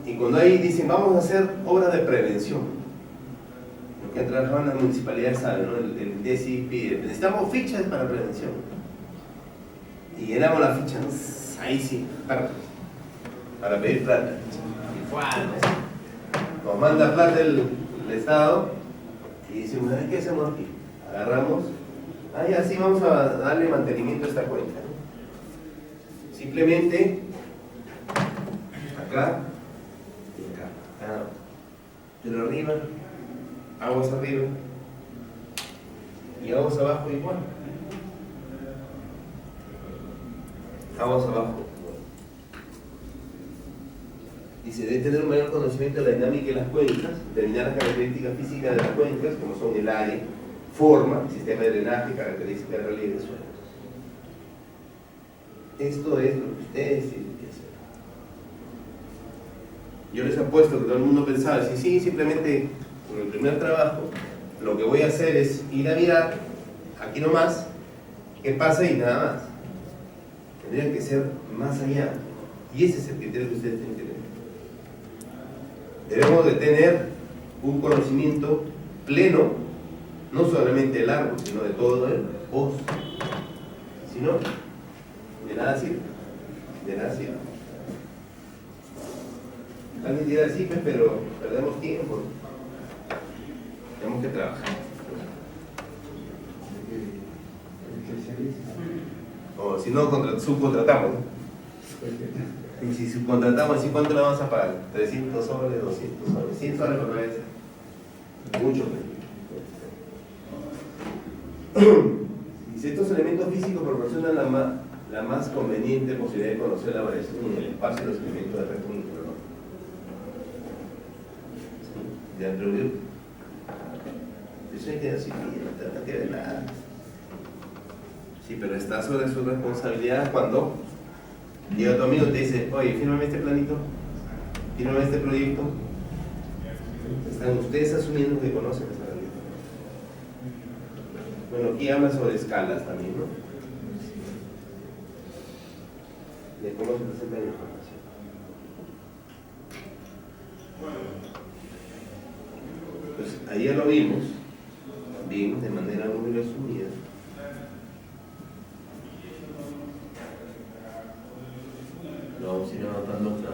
Y cuando ahí dicen, vamos a hacer obras de prevención, ¿ok? que han trabajado en la municipalidad saben, ¿no? El DESI pide, necesitamos fichas para prevención. Y llenamos la ficha, ¿no? Ahí sí, para pedir plata. Y nos manda plata el Estado y decimos, ¿qué hacemos aquí? Agarramos, y así vamos a darle mantenimiento a esta cuenta, ¿no? Simplemente acá y acá. Pero arriba, aguas arriba y aguas abajo igual. Aguas abajo. Dice, debe tener un mayor conocimiento de la dinámica de las cuencas, determinar las características físicas de las cuencas, como son el área, forma, sistema de drenaje, características de relieve de suelos. Esto es lo que ustedes tienen que hacer. Yo les apuesto que todo el mundo pensaba, sí, simplemente en el primer trabajo, lo que voy a hacer es ir a mirar, aquí nomás, qué pasa y nada más. Tendrían que ser más allá. Y ese es el criterio que ustedes tienen que tener. Debemos de tener un conocimiento pleno, no solamente del árbol, sino de todo el bosque. Si no, de nada sirve. De nada sirve. Alguien dirá así, pero perdemos tiempo. Tenemos que trabajar. O si no, subcontratamos. Y si subcontratamos, ¿y cuánto le vamos a pagar? 300 soles, 200 soles, 100 soles por vez. Mucho. Dice, estos elementos físicos proporcionan la más conveniente posibilidad de conocer la variación en el espacio de los elementos de resto núcleo, ¿no? De Andrew. Eso hay que decir, no trata que ver nada. Sí, pero está sobre su responsabilidad cuando llega tu amigo y te dice, oye, fírmame este planito, fírmame este proyecto. Están ustedes asumiendo que conocen esa realidad. Bueno, aquí habla sobre escalas también, ¿no? De cómo se presenta la información. Pues ayer lo vimos, también de manera muy resumida. Lo vamos a ir anotando acá.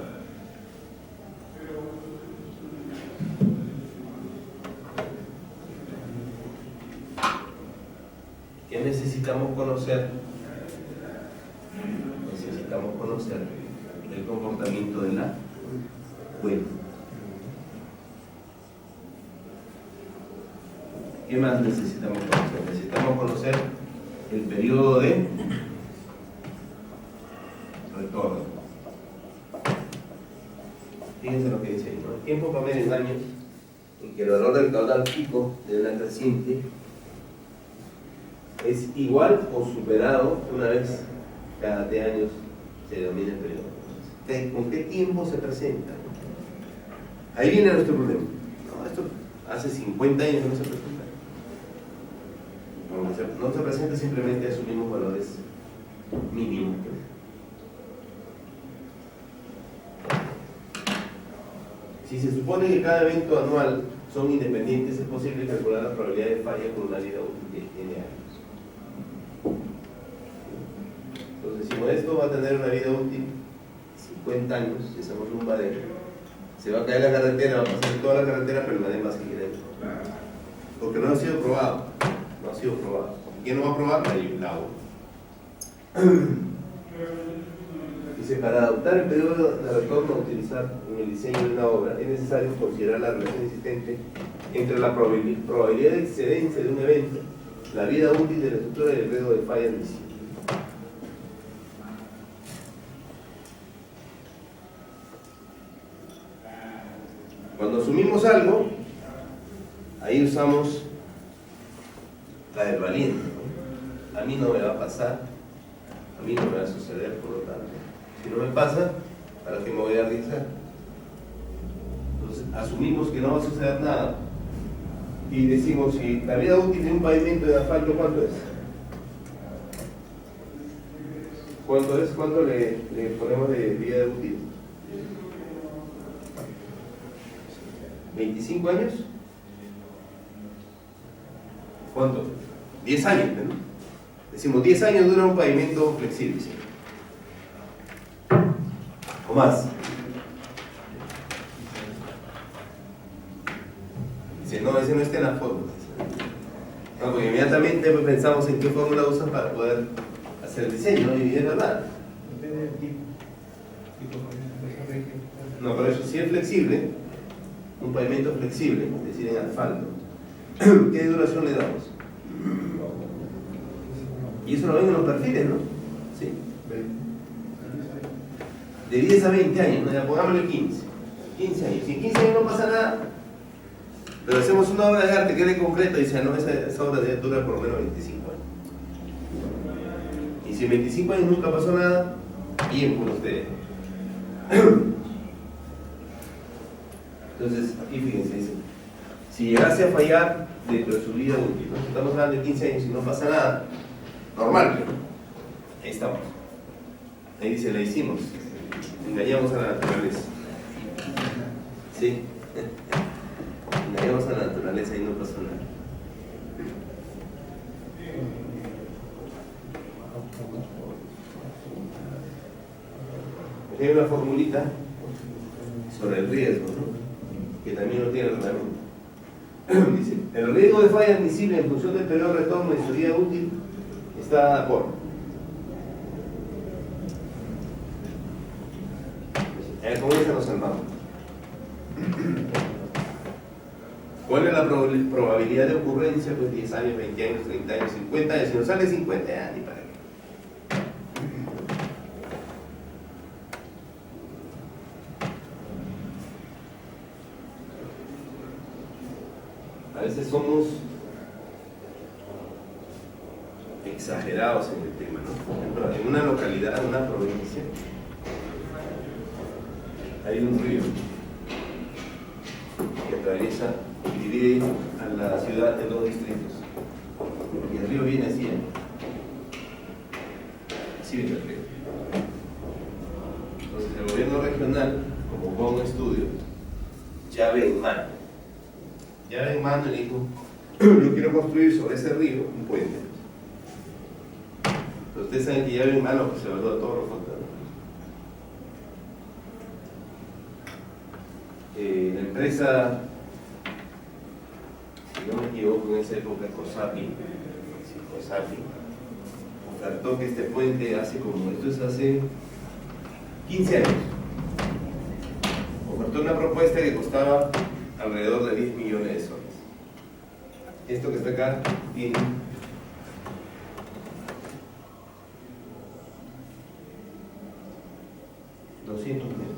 ¿Qué necesitamos conocer? Necesitamos conocer el comportamiento de la cuenca. ¿Qué más necesitamos conocer? Necesitamos conocer el periodo de retorno. Fíjense lo que dice ahí, ¿no? El tiempo promedio en años en que el valor del caudal pico de una creciente es igual o superado una vez cada T años se denomina el periodo. ¿Con qué tiempo se presenta? Ahí viene nuestro problema. No, esto hace 50 años que no se presenta. No se presenta, simplemente asumimos valores mínimos. Si se supone que cada evento anual son independientes, es posible calcular la probabilidad de falla con una vida útil de N años. Entonces, si esto va a tener una vida útil 50 años, si hacemos un badero, se va a caer la carretera, va a pasar toda la carretera, pero nadie más que queremos. Porque no ha sido probado. No ha sido probado. ¿Quién lo va a probar? El agua. Dice, para adoptar el periodo de retorno a utilizar en el diseño de una obra, es necesario considerar la relación existente entre la probabilidad de excedencia de un evento, la vida útil de la estructura y el riesgo de falla en diseño. Cuando asumimos algo, ahí usamos la del valiente, ¿no? A mí no me va a pasar, a mí no me va a suceder, por lo tanto. Si no me pasa, ¿para qué me voy a arriesgar? Entonces, asumimos que no va a suceder nada y decimos, si la vida útil de un pavimento de asfalto, ¿cuánto es? ¿Cuánto es? ¿Cuánto le ponemos de vida útil? ¿25 años? ¿Cuánto? 10 años, ¿no? Decimos, 10 años dura un pavimento flexible, ¿sí? O más. Dice, no, ese no está en la fórmula. No, porque inmediatamente pensamos en qué fórmula usan para poder hacer el diseño, ¿no? Y es verdad. Depende del tipo. No, pero eso sí es flexible, un pavimento flexible, es decir, en asfalto. ¿Qué duración le damos? Y eso lo ven en los perfiles, ¿no? Sí. De 10 a 20 años, ¿no? Ya pongámosle 15. 15 años. Si en 15 años no pasa nada, pero hacemos una obra de arte que es de concreto y dice, no, esa obra debe durar por lo menos 25 años. Y si en 25 años nunca pasó nada, bien por ustedes. Entonces, aquí fíjense, dice, si llegase a fallar dentro de su vida útil, ¿no? Estamos hablando de 15 años y no pasa nada, normal, ahí estamos. Ahí dice, la hicimos, engañamos a la naturaleza. ¿Sí? Engañamos a la naturaleza y no pasó nada. Aquí hay una formulita sobre el riesgo, ¿no? Que también lo tiene el reglamento. Dice, el riesgo de falla admisible en función del periodo de retorno de su vida útil está por con esa nos salvamos. ¿Cuál es la probabilidad de ocurrencia? Pues 10 años, 20 años, 30 años, 50 años. Si nos sale 50 años, ni para qué. A veces somos exagerados en el tema, ¿no? Por ejemplo, en una localidad, en una provincia, hay un río que atraviesa y divide a la ciudad en 2 distritos. Y el río viene así, así viene el río. Entonces el gobierno regional convocó un estudio, llave en mano, y dijo, yo quiero construir sobre ese río un puente. Pero ustedes saben que llave en mano pues se evalúa todos los factores. La empresa, si no me equivoco, en esa época, COSAPI, ofertó que este puente esto es hace 15 años, ofertó una propuesta que costaba alrededor de 10 millones de soles. Esto que está acá tiene 200 metros.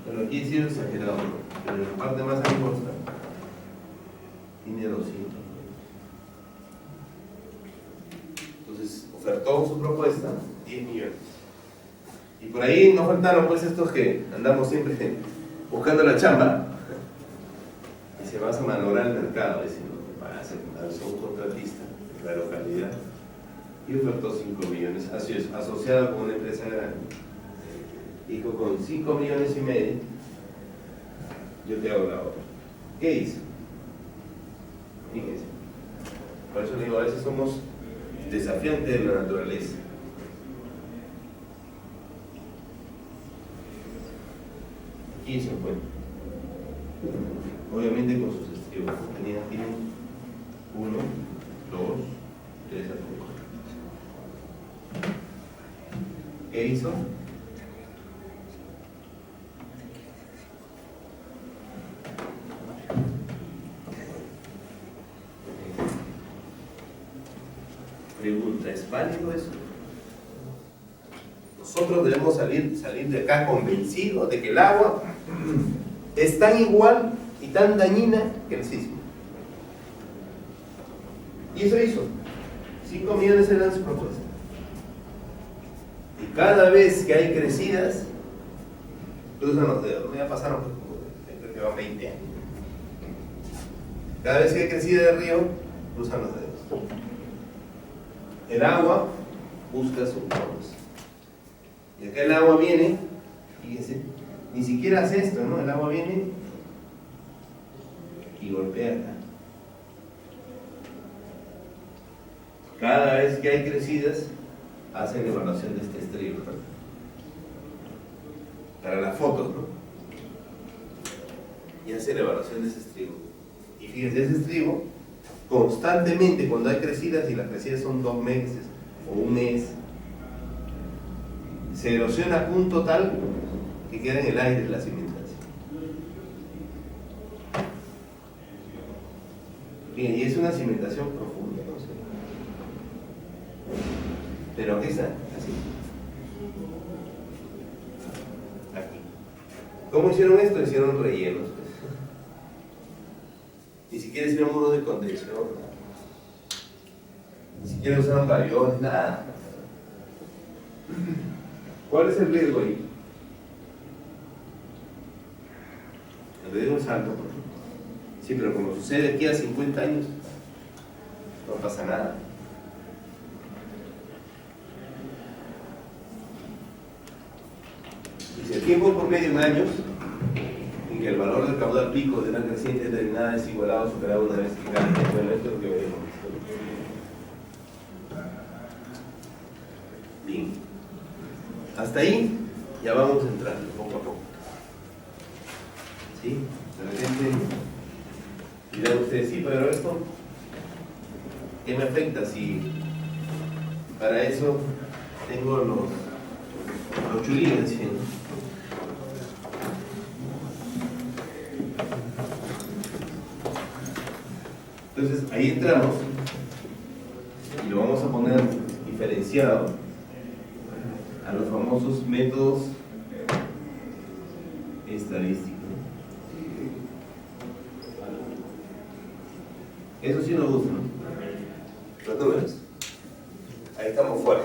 Pero aquí sí es exagerado, pero en la parte más angosta tiene 200 metros. Entonces ofertó su propuesta 10 millones. Y por ahí no faltaron pues estos que andamos siempre buscando la chamba y se vas a manobrar el mercado, diciendo, son un contratista de la localidad y ofertó 5 millones, asociado con una empresa grande. Dijo, con 5 millones y medio yo te hago la obra. ¿Qué hizo? Fíjense. Por eso le digo, a veces somos desafiantes de la naturaleza. Aquí se encuentra. Obviamente con sus estribos. Tienen 1, 2, 3 a 4. ¿Qué hizo? Pregunta, ¿es válido eso? Nosotros debemos salir de acá convencidos de que el agua es tan igual y tan dañina que el sismo. Y eso hizo. 5 millones eran su propuesta. Y cada vez que hay crecidas, cruzan los dedos. Ya pasaron, creo que van 20 años. Cada vez que hay crecida del río, cruzan los dedos. El agua busca sus formas. Y acá el agua viene, fíjense, ni siquiera hace esto, ¿no? El agua viene y golpea acá. Cada vez que hay crecidas, hacen evaluación de este estribo, ¿no? Para las fotos, ¿no? Y hacen evaluación de ese estribo. Y fíjense, ese estribo, constantemente cuando hay crecidas, y las crecidas son 2 meses o 1 mes, se erosiona a punto tal que queda en el aire la cimentación. Bien, y es una cimentación profunda, ¿no? Pero aquí está, así. Aquí. ¿Cómo hicieron esto? Hicieron rellenos, pues. Ni siquiera hicieron muros de contención, nada. Ni siquiera usaron gaviones, nada. ¿Cuál es el riesgo ahí? El riesgo es alto, ¿no? Sí, pero como sucede aquí a 50 años, no pasa nada. Y si el tiempo promedio en años, en que el valor del caudal pico de una creciente determinada es igualado o superado una vez que cambia, bueno, esto es lo que veremos. Bien. Hasta ahí ya vamos entrando poco a poco. ¿Sí? De repente dirán ustedes, sí, pero esto, ¿qué me afecta? Si para eso tengo los chulines, ¿sí? Entonces ahí entramos y lo vamos a poner diferenciado a los famosos métodos estadísticos. Eso sí nos gusta, ¿no? Los números. Ahí estamos fuera.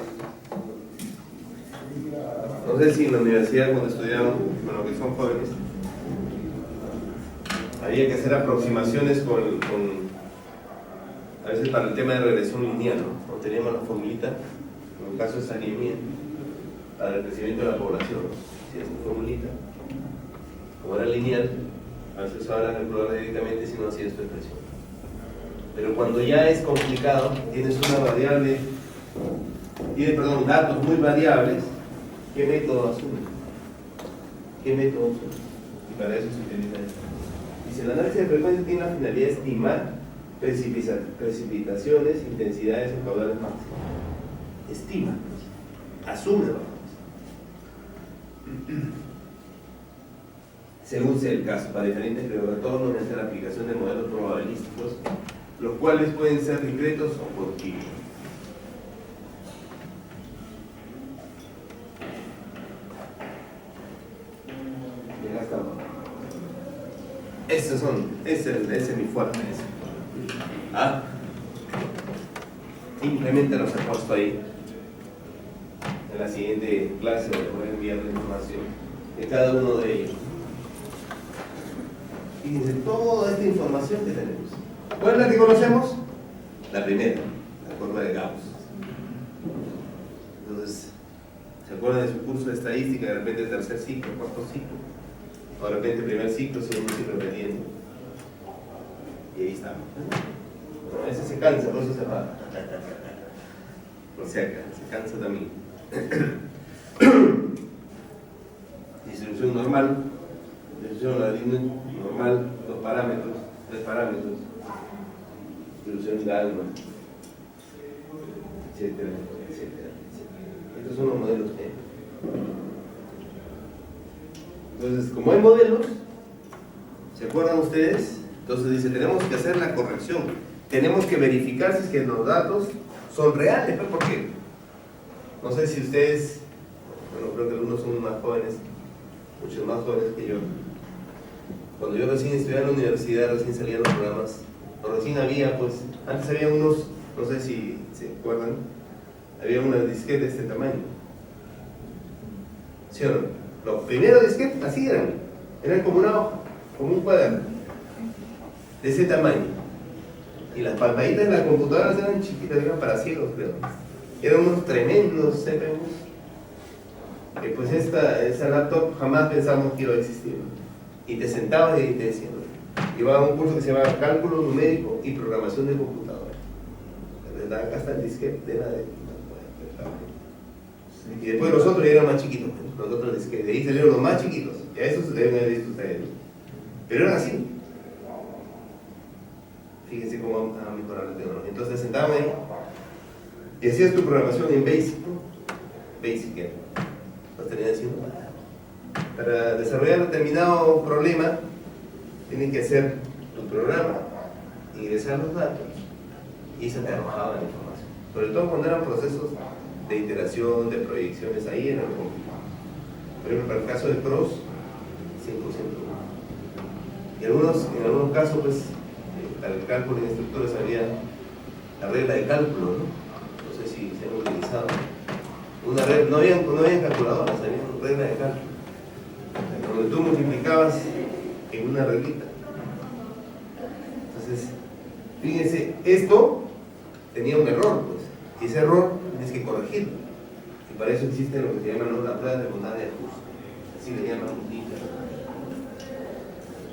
No sé si en la universidad cuando estudiaban, bueno, que son jóvenes, había que hacer aproximaciones a veces para el tema de regresión lineal, ¿no? O teníamos la formulita, en el caso de salinidad, para el crecimiento de la población, ¿no? Si esta formulita, como era lineal, a veces ahora calcularla directamente si no hacía esta expresión. Pero cuando ya es complicado, tienes una variable, datos muy variables, ¿qué método asume? ¿Qué método asume? Y para eso se utiliza esto. Dice, el análisis de frecuencia tiene la finalidad de estimar precipitaciones, intensidades y caudales máximos. Estima, asume, según sea el caso, para diferentes retornos mediante la aplicación de modelos probabilísticos, los cuales pueden ser discretos o continuos. Y acá estamos. Ese es mi fuerte. Simplemente los he puesto ahí. En la siguiente clase les voy a enviar la información de cada uno de ellos. Fíjense, toda esta información que tenemos. ¿Cuál es la que conocemos? La primera, la curva de Gauss. Entonces, ¿se acuerdan de su curso de estadística? De repente tercer ciclo, cuarto ciclo, o de repente primer ciclo, segundo ciclo repitiendo. Y ahí estamos. Bueno, ese se cansa, por eso se va. Por si acá, se cansa también. Distribución normal, distribución ladino normal, 2 parámetros, 3 parámetros, distribución Gauss, etcétera, etcétera, etcétera. Estos son los modelos G. Entonces, como hay modelos, ¿se acuerdan ustedes? Entonces dice, tenemos que hacer la corrección, tenemos que verificar si es que los datos son reales, ¿por qué? No sé si ustedes, bueno, creo que algunos son más jóvenes, muchos más jóvenes que yo. Cuando yo recién estudiaba en la universidad, recién salían los programas, o recién había, pues, antes había unos, no sé si se acuerdan, había unas disquetes de este tamaño. ¿Sí o no? Los primeros disquetes así eran como una hoja, como un cuaderno, de ese tamaño. Y las pantallitas de las computadoras eran chiquitas, eran para ciegos, creo. Eran unos tremendos CPUs. Que pues esa laptop jamás pensamos que iba a existir. Y te sentabas y te decían, Llevaba un curso que se llama Cálculo Numérico y Programación de Computadora. Acá está el disquete de la de... Y después los otros ya eran más chiquitos, los otros disquetes, de ahí salieron los más chiquitos, y a esos deben haber visto ustedes. Pero eran así. Fíjense cómo ha mejorado la tecnología. Entonces sentaban ahí y hacías tu programación en Basic, ¿no? Basic era. Lo tenían haciendo. Para desarrollar determinado problema, tienes que hacer tu programa, ingresar los datos y se te arrojaba la información. Sobre todo cuando eran procesos de iteración, de proyecciones, ahí era lo complicado. Por ejemplo, para el caso de CROSS, 100%. Y en algunos casos, pues, para el cálculo en estructuras había la regla de cálculo, ¿no? No sé si se han utilizado. Una regla, no habían calculadoras, había una regla de cálculo. Donde tú multiplicabas en una reglita. Entonces, fíjense, esto tenía un error, pues, y ese error tienes que corregirlo. Y para eso existe lo que se llama las pruebas de bondad de ajuste. Así le llaman un día.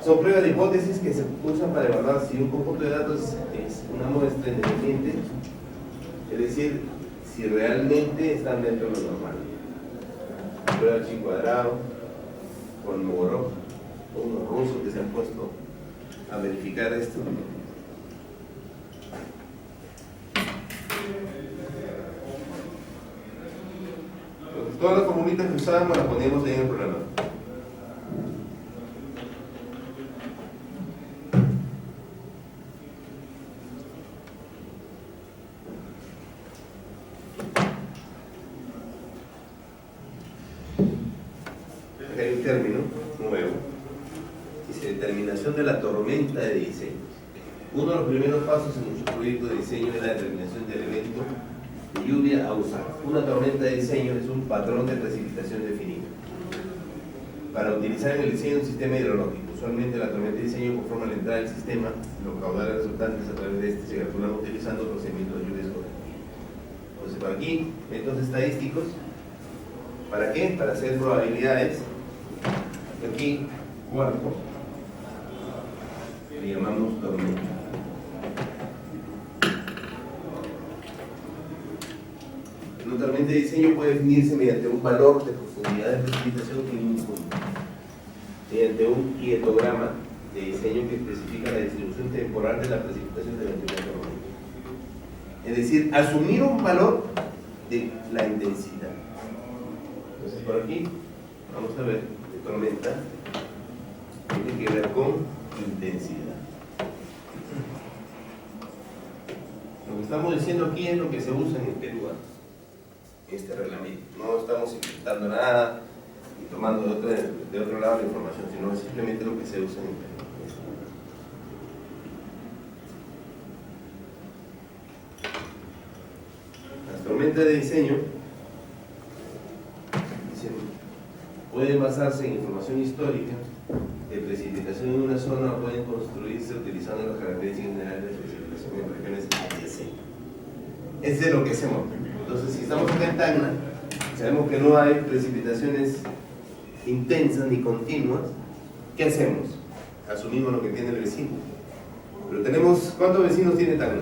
Son pruebas de hipótesis que se usan para evaluar si un conjunto de datos es una muestra independiente, es decir, si realmente están dentro de lo normal. Prueba chi cuadrado, con Mogorov, unos rusos que se han puesto a verificar esto. Entonces, todas las formulitas que usábamos las poníamos ahí en el programa. Hay un término nuevo, dice determinación de la tormenta de diseño. Uno de los primeros pasos en nuestro proyecto de diseño es la determinación del evento de lluvia a usar. Una tormenta de diseño es un patrón de precipitación definido para utilizar en el diseño de un sistema hidrológico. Usualmente la tormenta de diseño conforma la entrada del sistema, los caudales resultantes a través de este se calculan utilizando procedimientos de lluvias correctivas. Entonces, por aquí, métodos estadísticos. ¿Para qué? Para hacer probabilidades. Aquí, cuarto, le llamamos tormenta. Una tormenta de diseño puede definirse mediante un valor de profundidad de precipitación en un punto, mediante un quietograma de diseño que especifica la distribución temporal de la precipitación de la entidad tormenta. Es decir, asumir un valor de la intensidad. Entonces, por aquí, vamos a ver, de tormenta, tiene que ver con intensidad. Lo que estamos diciendo aquí es lo que se usa en el Perú, en este reglamento. No estamos inventando nada y tomando de otro lado la información, sino simplemente lo que se usa en el Perú. Las tormentas de diseño pueden basarse en información histórica de precipitación en una zona o pueden construirse utilizando las características generales de precipitación en regiones adyacentes. Eso es lo que hacemos. Entonces, si estamos acá en Tacna, sabemos que no hay precipitaciones intensas ni continuas, ¿qué hacemos? Asumimos lo que tiene el vecino. Pero tenemos, ¿cuántos vecinos tiene Tacna?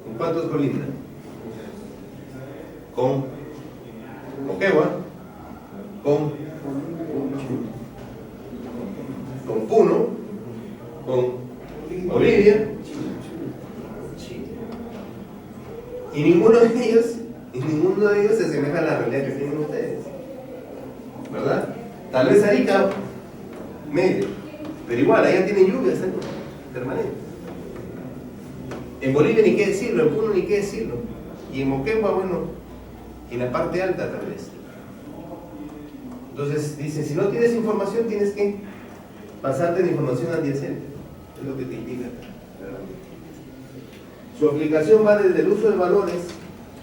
¿Con cuántos colinda? Con Moquegua, con Puno, con Bolivia, y ninguno de ellos se asemeja a la realidad que tienen ustedes, ¿verdad? Tal vez Arica medio, pero igual, allá tienen lluvias permanentes. En Bolivia ni qué decirlo, en Puno ni qué decirlo, y en Moquegua, bueno, en la parte alta tal vez. Entonces dice, si no tienes información tienes que pasarte de información adyacente, es lo que te indica claramente. Su aplicación va desde el uso de valores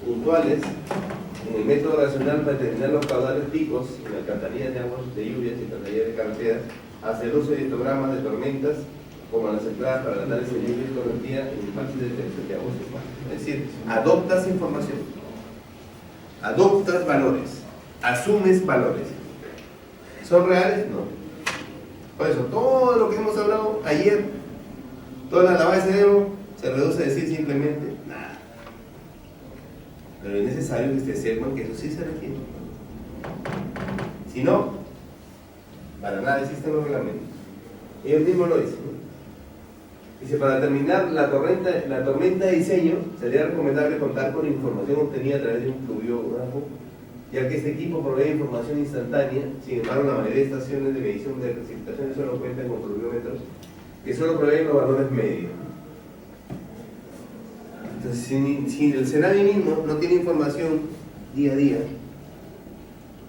puntuales en el método racional para determinar los caudales picos en alcantarillas de aguas de lluvias y alcantarillas de carreteras, hasta el uso de histogramas de tormentas como las entradas para el análisis de lluvia y tormentía en impactos de detección de aguas. Es decir, adoptas información, adoptas valores, asumes valores. ¿Son reales? No. Por eso, todo lo que hemos hablado ayer, toda la lavada de cerebro, se reduce a decir simplemente nada. Pero es necesario que ustedes sepan que eso sí se requiere. Si no, para nada existen los reglamentos. Ellos mismos lo dicen, ¿no? Dice, para terminar la tormenta de diseño, sería recomendable contar con información obtenida a través de un fluviógrafo, ya que este equipo provee información instantánea. Sin embargo, la mayoría de estaciones de medición de precipitaciones solo cuentan con fluviómetros que solo proveen los valores medios. Entonces, si el Senami mismo no tiene información día a día,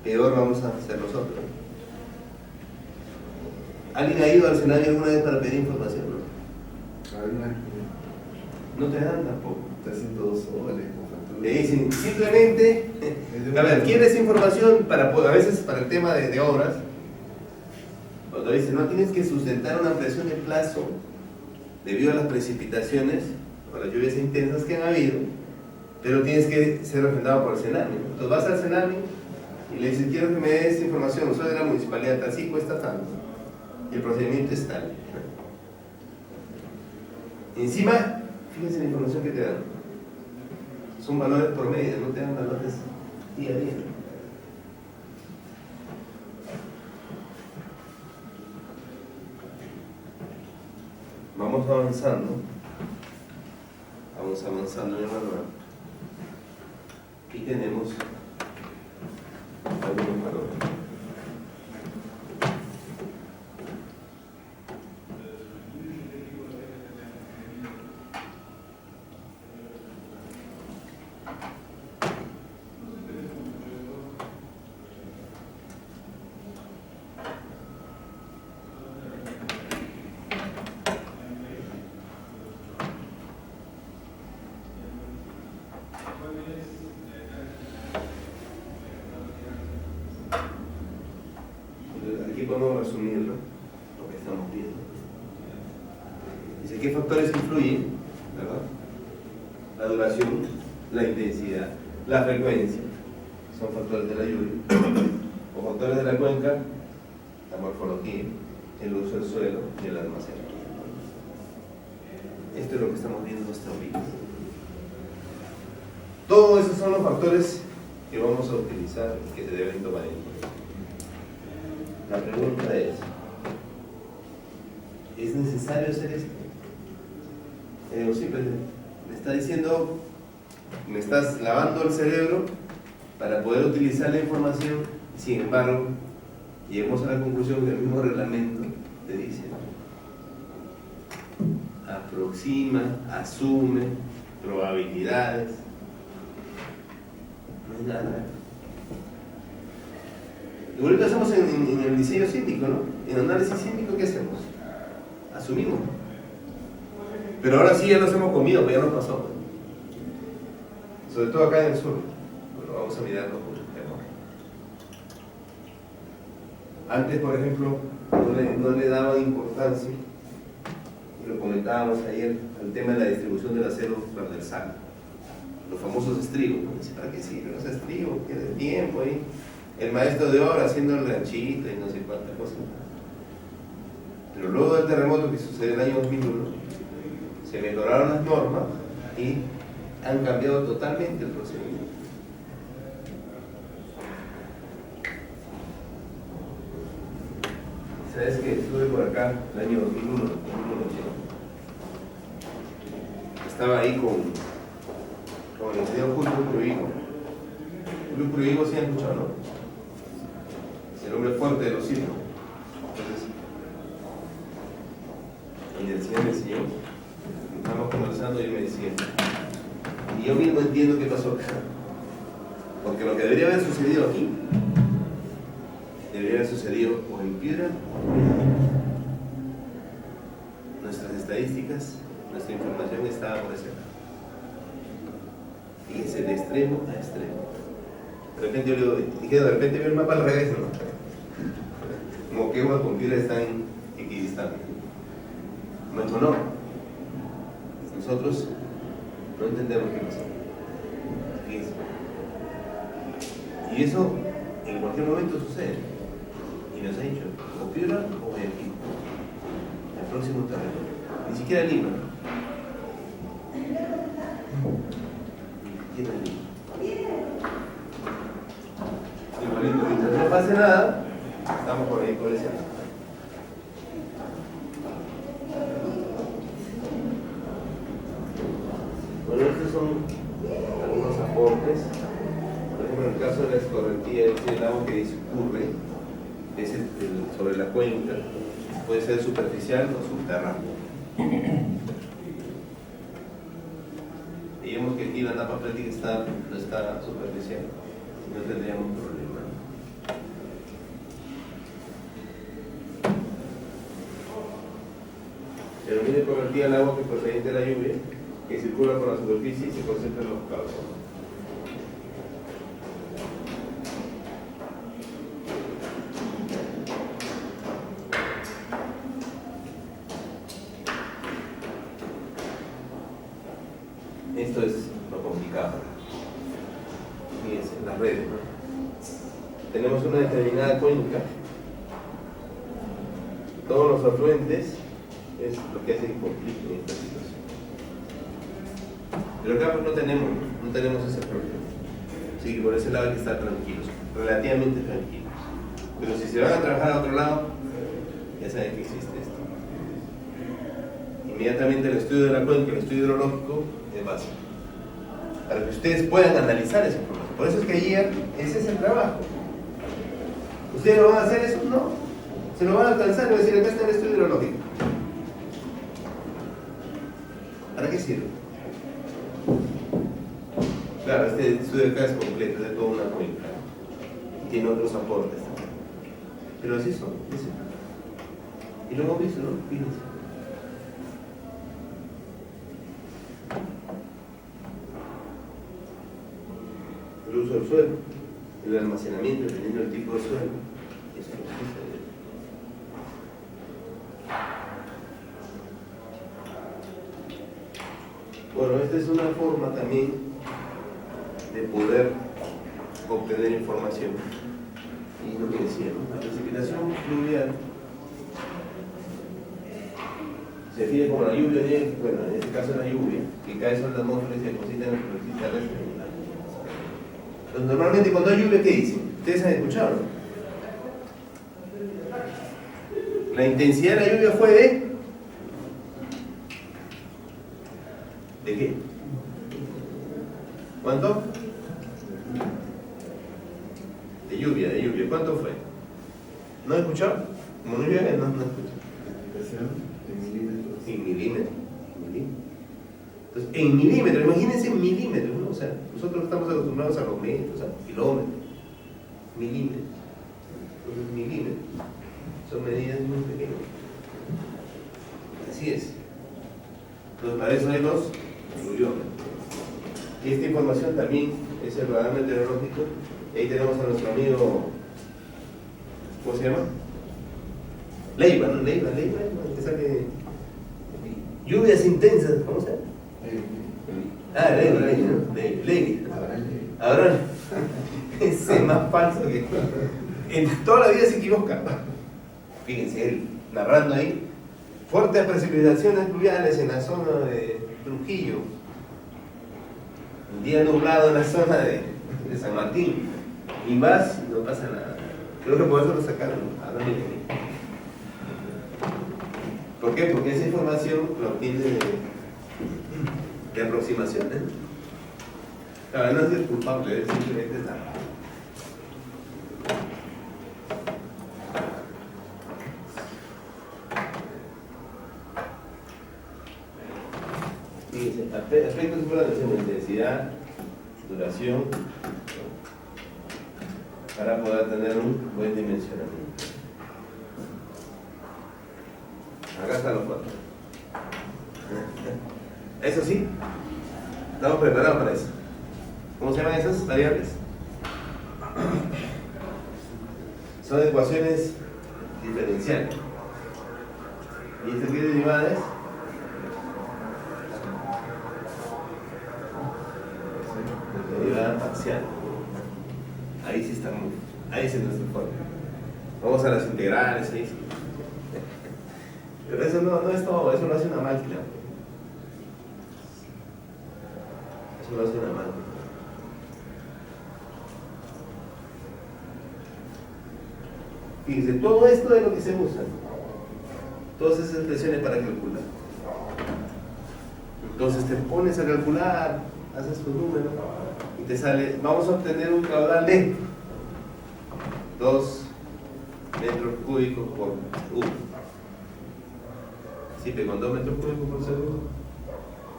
peor vamos a hacer nosotros. ¿Alguien ha ido al Senami alguna vez para pedir información? No te dan tampoco. Está haciendo 2 soles con factura. Le dicen simplemente, a ver, ¿quieres información a veces para el tema de obras? Cuando dicen, no, tienes que sustentar una ampliación de plazo debido a las precipitaciones o las lluvias intensas que han habido, pero tienes que ser refrendado por el Senami. Entonces vas al Senami y le dices, quiero que me des información, soy de la municipalidad, así cuesta tanto. Y el procedimiento es tal. Y encima, fíjense la información que te dan. Son valores promedio, no te dan valores día a día. Vamos avanzando. Vamos avanzando en el manual. Y tenemos algunos valores. Aquí podemos resumirlo, lo que estamos viendo. Dice, ¿qué factores influyen? ¿Verdad? La duración, la intensidad, la frecuencia, son factores de la lluvia, o factores de la cuenca, la morfología, el uso del suelo y el almacenamiento. Esto es lo que estamos viendo hasta ahorita. Todos esos son los factores que vamos a utilizar y que se deben tomar en cuenta. La pregunta ¿es necesario hacer esto? Sí, pues, me está diciendo, me estás lavando el cerebro para poder utilizar la información. Sin embargo, lleguemos a la conclusión que el mismo reglamento te dice: aproxima, asume, probabilidades. No hay nada. Igual que hacemos en el diseño sísmico, ¿no? En el análisis sísmico, ¿qué hacemos? Asumimos. Pero ahora sí ya nos hemos comido, pero ya nos pasó. Sobre todo acá en el sur. Pero vamos a mirarlo con temor. Antes, por ejemplo, no le daba importancia, y lo comentábamos ayer, al tema de la distribución del acero transversal. Los famosos estribos. ¿Para qué sirven los estribos? Pierde tiempo ahí. El maestro de obra haciendo el ranchito y no sé cuántas cosas. Pero luego del terremoto que sucedió en el año 2001, se mejoraron las normas y han cambiado totalmente el procedimiento. ¿Sabes que estuve por acá el año 2001? Estaba ahí con el señor Julio Pruigo. Julio Pruigo sí han escuchado, ¿no? El hombre fuerte de los circos. Entonces, y el Señor me enseñó, estábamos conversando y él me decía, y yo mismo entiendo qué pasó acá, porque lo que debería haber sucedido aquí debería haber sucedido o en Piura o en Piura. Nuestras estadísticas, nuestra información estaba por ese lado. Fíjense, de extremo a extremo. De repente yo le dije, de repente veo el mapa al revés, ¿no? Moquegua con Piura están equidistantes. Me dijo, no. Nosotros no entendemos qué pasó. Fíjense. Y eso en cualquier momento sucede. Y nos ha dicho, o Piura o Guayaquil. El próximo terreno. Ni siquiera Lima. Ni siquiera Lima. Igualito, mientras no pase nada, estamos por ahí, por ese lado. Bueno, estos son algunos aportes. Por ejemplo, en el caso de la escorrentía, es el agua que discurre es sobre la cuenca, puede ser superficial o subterráneo. Digamos que aquí la tapa freática no está superficial, no tendríamos problema. Se denomina convertida el agua que procedente de la lluvia, que circula por la superficie y se concentra en los cauces. Esto es lo complicado. Fíjense, las redes, ¿no? Tenemos una determinada cuenca. Todos los afluentes es lo que hace el conflicto en esta situación. Pero acá pues, no tenemos ese problema. Así que por ese lado hay que estar tranquilos, relativamente tranquilos. Pero si se van a trabajar a otro lado, ya saben que existe esto. Inmediatamente el estudio de la cuenca, el estudio hidrológico, es básico. Para que ustedes puedan analizar esa información. Por eso es que ayer ese es el trabajo. ¿Ustedes lo van a hacer eso? No. Se lo van a alcanzar y van a decir, acá está el estudio hidrológico. ¿Para qué sirve? Claro, este estudio acá es completo, es de toda una cuenca. Y tiene otros aportes también. Pero así son, ¿sí? Y lo hemos visto, ¿no? Fíjense. El uso del suelo, el almacenamiento, dependiendo del tipo de suelo. Eso no existe. Bueno, esta es una forma también de poder obtener información. Y lo que decía, ¿no? La precipitación fluvial se define como la lluvia, bueno, en este caso la lluvia, que cae sobre la atmósfera y se deposita en la superficie terrestre. Entonces, normalmente cuando hay lluvia, ¿qué dicen? Ustedes han escuchado, ¿no? La intensidad de la lluvia fue ¿de qué? ¿Cuánto? De lluvia. ¿Cuánto fue? ¿No he escuchado? Como no llueve, no escucho. En milímetros. Entonces, en milímetros, imagínense en milímetros, ¿no? O sea, nosotros estamos acostumbrados a los metros, a kilómetros, milímetros. Entonces, milímetros son medidas muy pequeñas. Así es. Entonces, para eso hay los fluviómetros. Y esta información también es el radar meteorológico. Ahí tenemos a nuestro amigo, ¿cómo se llama? Leiva, ¿no? Leiva, que sale lluvias intensas, ¿cómo se llama? Levi. Abraham. Ese es más falso que en toda la vida se equivoca. Fíjense, él narrando ahí fuertes precipitaciones pluviales en la zona de Trujillo, un día nublado en la zona de San Martín, y más y no pasa nada. Creo que por eso lo sacaron. ¿Por qué? Porque esa información la obtiene de aproximaciones. Claro, no es el culpable, es simplemente nada. Fíjense, aspectos importantes en intensidad, duración, para poder tener un buen dimensionamiento. Acá están los cuatro. Eso sí, estamos preparados para eso. ¿Cómo se llaman esas variables? Son ecuaciones diferenciales. ¿Y esto qué derivada es? Derivada parcial. Ahí sí estamos, ahí se nos informa. Vamos a las integrales, ahí sí. Pero eso no es todo, eso lo hace una máquina. Eso lo hace una máquina. Fíjense, todo esto es lo que se usa. Todas esas expresiones para calcular. Entonces te pones a calcular, haces tu número y te sale, vamos a obtener un caudal de 2 metros cúbicos por segundo. Sí, pero con 2 metros cúbicos por segundo,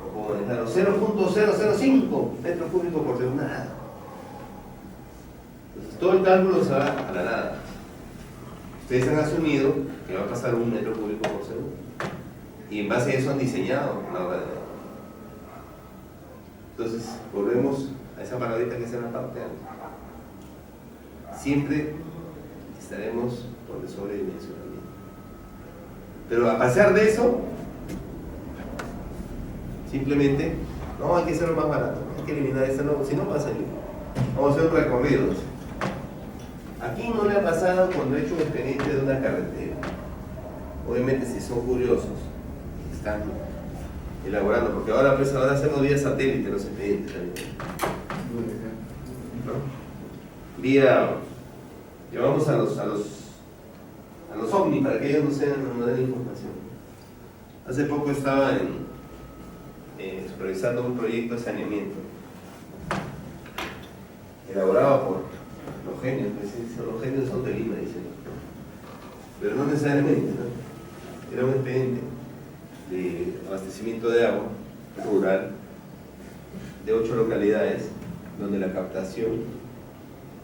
o puedo manejarlo 0.005 metros cúbicos por segundo, nada. Entonces todo el cálculo se va a la nada. Ustedes han asumido que va a pasar 1 metro cúbico por segundo. Y en base a eso han diseñado una obra de negocio. Entonces, volvemos a esa palabrita que es en la parte alta. Siempre estaremos por el sobredimensionamiento. Pero a pesar de eso, simplemente, no, hay que hacerlo más barato, hay que eliminar eso, no, si no va a salir. Vamos a hacer un recorrido. Aquí no le ha pasado cuando he hecho un expediente de una carretera. Obviamente, si son curiosos, están elaborando, porque ahora pues ahora hacemos vía satélite los expedientes también. ¿No? Vía, llevamos a los ovnis para que ellos nos den información. Hace poco estaba supervisando un proyecto de saneamiento elaborado por los genios, pues, los genios son de Lima, dicen, pero no necesariamente, ¿no? Era un expediente de abastecimiento de agua rural de 8 localidades, donde la captación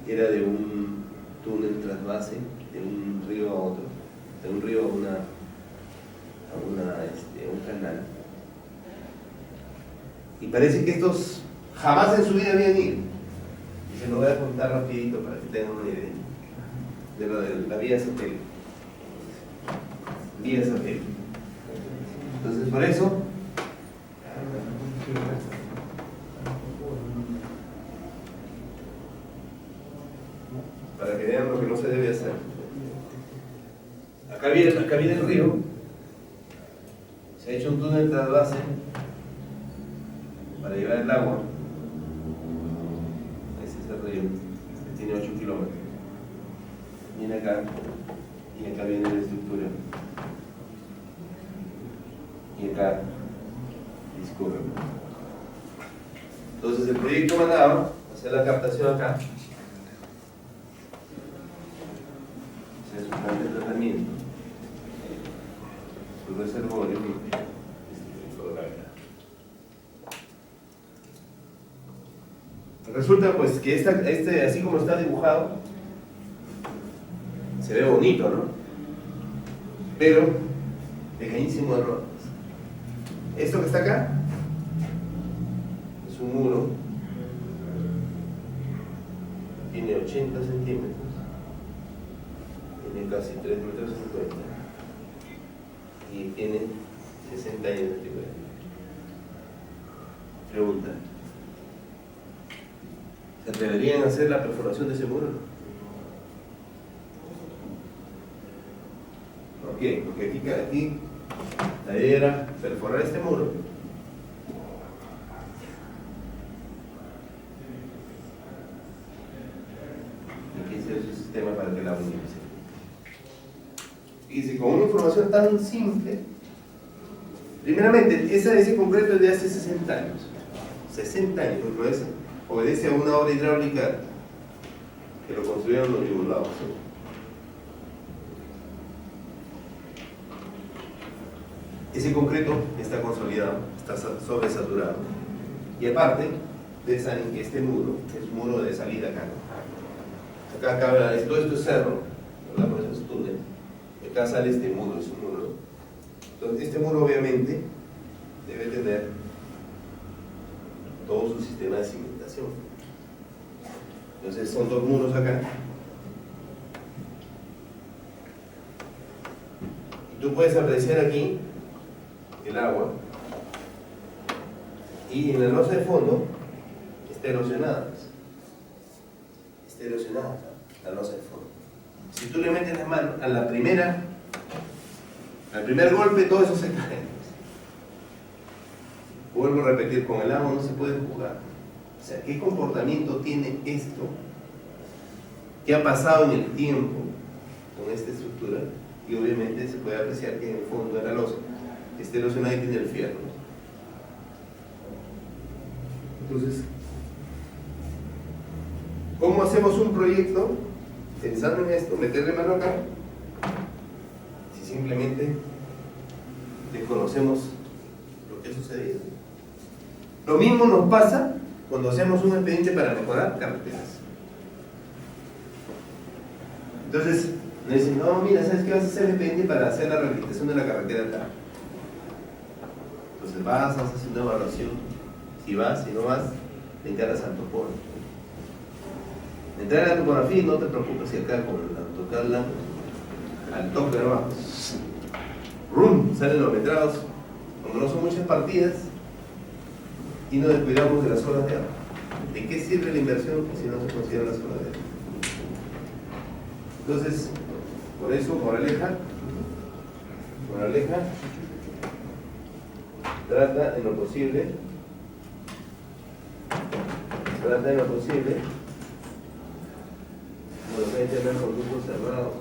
era de un túnel trasvase de un río a otro, de un río a un canal. Y parece que estos jamás en su vida habían ido. Y se lo voy a contar rapidito para que tengan una idea de lo de la vía satélite. Vía satélite. Entonces, por eso, para que vean lo que no se debe hacer. Acá viene el río, se ha hecho un túnel trasvase para llevar el agua. Ese es el río, que tiene 8 kilómetros. Viene acá, y acá viene la estructura. Y acá discurre. Entonces el proyecto mandaba hacer la captación acá, hacer su plan de tratamiento, su reservorio, resulta pues que así como está dibujado se ve bonito, ¿no? Pero pequeñísimo error. Esto que está acá es un muro, tiene 80 centímetros, tiene casi 3,50 metros y tiene 60 años de antigüedad. Pregunta: ¿se atreverían a hacer la perforación de ese muro? ¿Por qué? Porque aquí la idea era perforar este muro y que ese es el sistema para que el agua inicie. Fíjense, con una información tan simple, primeramente, ese concreto es de hace 60 años. 60 años, porque obedece a una obra hidráulica que lo construyeron los yugoslavos. Ese concreto está consolidado, está sobresaturado. Y aparte, ustedes saben que este muro es un muro de salida acá. Acá todo esto es cerro, ¿verdad? Por eso es túnel. Acá sale este muro, es un muro. Entonces, este muro obviamente debe tener todo su sistema de cimentación. Entonces, son 2 muros acá. Y tú puedes apreciar aquí el agua, y en la losa de fondo está erosionada la losa de fondo. Si si tú le metes la mano a al primer golpe, todo eso se cae. Vuelvo a repetir, con el agua no se puede jugar. O sea, ¿qué comportamiento tiene esto? ¿Qué ha pasado en el tiempo con esta estructura? Y obviamente se puede apreciar que en el fondo de la losa, este erosionado tiene el fierro. Entonces, ¿cómo hacemos un proyecto pensando en esto, meterle mano acá, si simplemente desconocemos lo que ha sucedido? Lo mismo nos pasa cuando hacemos un expediente para mejorar carreteras. Entonces, me dicen, no, mira, ¿sabes qué vas a hacer el expediente para hacer la rehabilitación de la carretera tal? Entonces vas, haces una evaluación. Si vas, si no vas, te encargas al topógrafo. Entrar a la topografía y no te preocupes si acá con el AutoCAD al toque nomás. ¡Rum! Salen los metrados, como no son muchas partidas, y no descuidamos de las horas de agua. ¿De qué sirve la inversión si no se consideran las horas de agua? Entonces, por eso, moraleja, trata en lo posible, bueno, hay que tener conductos cerrados,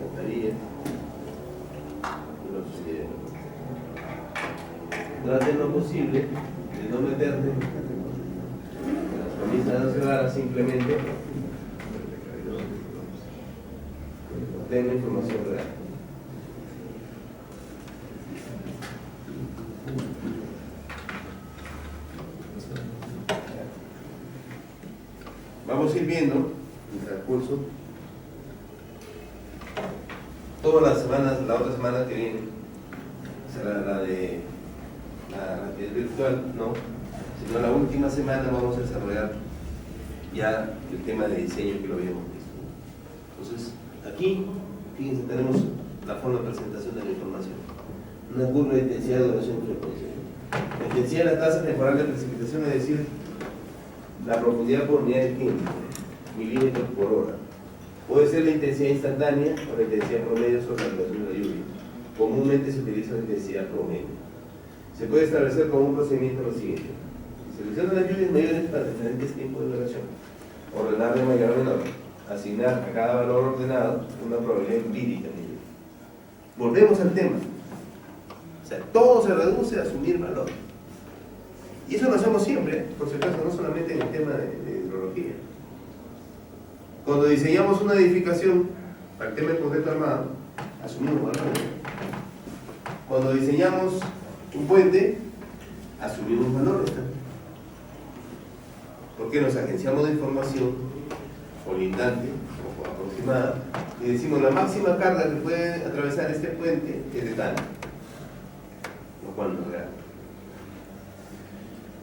alcantarillas, trata en lo posible de no meterte en las camisas cerradas, simplemente obtener la información real. Vamos a ir viendo el transcurso todas las semanas, la otra semana que viene será la que es virtual, no, sino la última semana vamos a desarrollar ya el tema de diseño que lo habíamos visto. Entonces, aquí, fíjense, tenemos la forma de presentación de la información. Una curva de intensidad, duración y frecuencia. La intensidad de la tasa temporal de precipitación, es decir, la profundidad por unidad de tiempo, milímetros por hora. Puede ser la intensidad instantánea o la intensidad promedio sobre la duración de la lluvia. Comúnmente se utiliza la intensidad promedio. Se puede establecer como un procedimiento lo siguiente: selecciona las lluvias mayores para diferentes tiempos de duración, ordenar de mayor a menor, asignar a cada valor ordenado una probabilidad empírica. Volvemos al tema. O sea, todo se reduce a asumir valor. Y eso lo hacemos siempre, por si acaso, no solamente en el tema de hidrología. Cuando diseñamos una edificación para el tema del concreto armado, asumimos valor. Cuando diseñamos un puente, asumimos valores también. Porque nos agenciamos de información colindante o aproximada y decimos la máxima carga que puede atravesar este puente es de tal, lo cual no es real.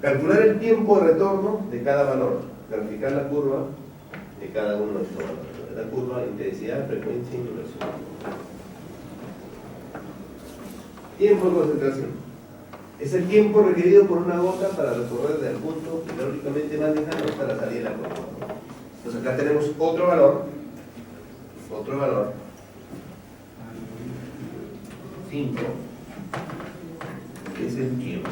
Calcular el tiempo de retorno de cada valor, graficar la curva de cada uno de estos valores. La curva, intensidad, frecuencia y duración. Tiempo de concentración. Es el tiempo requerido por una gota para recorrer del punto hidráulicamente más lejano hasta la salida de la curva. Entonces acá tenemos otro valor, 5, que es el tiempo.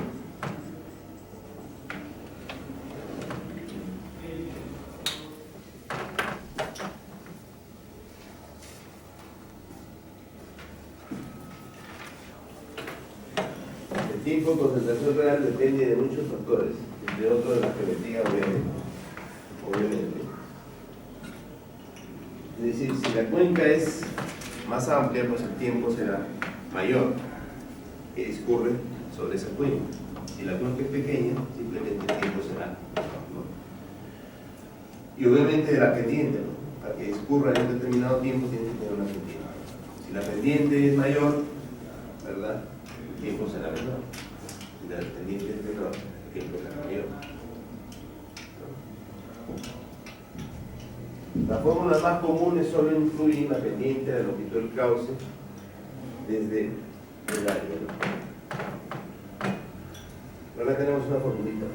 El tiempo de concentración real depende de muchos factores, entre otros de la geometría, obviamente. Es decir, si la cuenca es más amplia, pues el tiempo será mayor que discurre sobre esa cuenca. Si la cuenca es pequeña, simplemente el tiempo será menor. Y obviamente de la pendiente, ¿no? Para que discurra en un determinado tiempo tiene que tener una pendiente. Si la pendiente es mayor, ¿verdad?, el tiempo será menor. Si la pendiente es menor, el tiempo será mayor. Las fórmulas más comunes solo incluyen la pendiente, la longitud del cauce desde el área, ¿no? Ahora tenemos una formulita: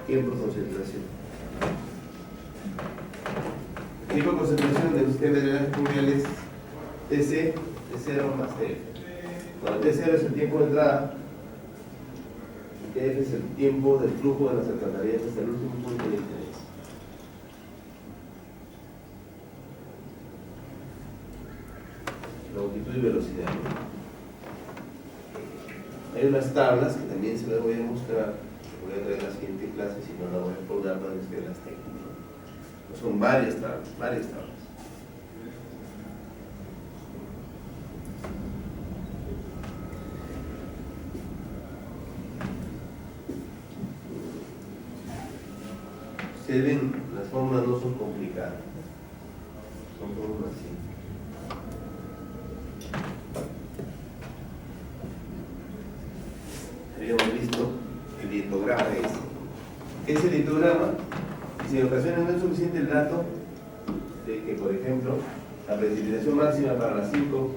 tiempo de concentración. tipo de concentración del sistema de drenaje pluvial es TC, T0 más TF. Bueno, T0 es el tiempo de entrada y TF es el tiempo del flujo de las alcantarillas hasta el último punto de interés. Longitud y velocidad. Hay unas tablas que también se las voy a mostrar, voy a traer la siguiente clase, si no la voy a colgar para que las tengan. Son varias tablas, varias tablas. Ustedes ven, las fórmulas no son complicadas, son fórmulas simples. Habíamos visto el litograma ese. ¿Qué es el litograma? Si en ocasiones no es suficiente el dato de que, por ejemplo, la precipitación máxima para las 5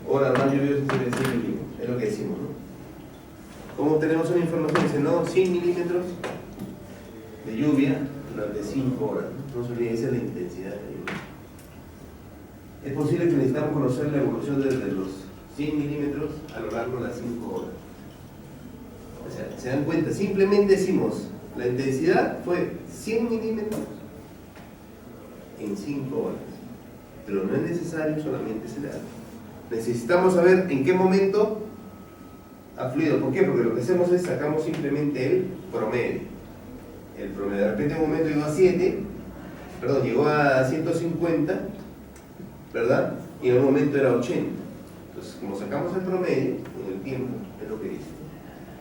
horas más lluviosas es de 100 milímetros, es lo que decimos, ¿no? ¿Cómo tenemos una información? Dice, no, 100 milímetros de lluvia durante 5 horas. No se olviden, esa es la intensidad de la lluvia. Es posible que necesitamos conocer la evolución desde los 100 milímetros a lo largo de las 5 horas. O sea, se dan cuenta, simplemente decimos, la intensidad fue 100 milímetros en 5 horas. Pero no es necesario solamente ese dato. Necesitamos saber en qué momento ha fluido. ¿Por qué? Porque lo que hacemos es sacamos simplemente el promedio. El promedio. De repente en un momento llegó a 150, ¿verdad? Y en un momento era 80. Entonces, como sacamos el promedio en el tiempo, es lo que dice.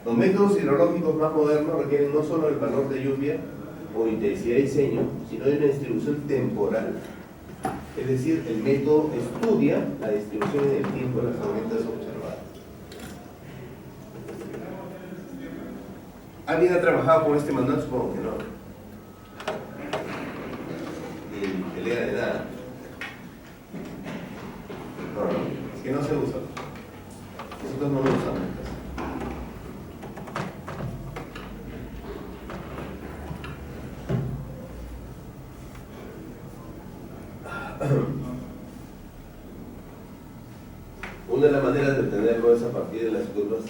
Los métodos hidrológicos más modernos requieren no solo el valor de lluvia o intensidad de diseño, sino de una distribución temporal. Es decir, el método estudia la distribución en el tiempo de las tormentas observadas. ¿Alguien ha trabajado con este manual? Supongo que no. Ni pelea de nada. No, es que no se usa. Nosotros no lo usamos. Una de las maneras de tenerlo es a partir de las curvas,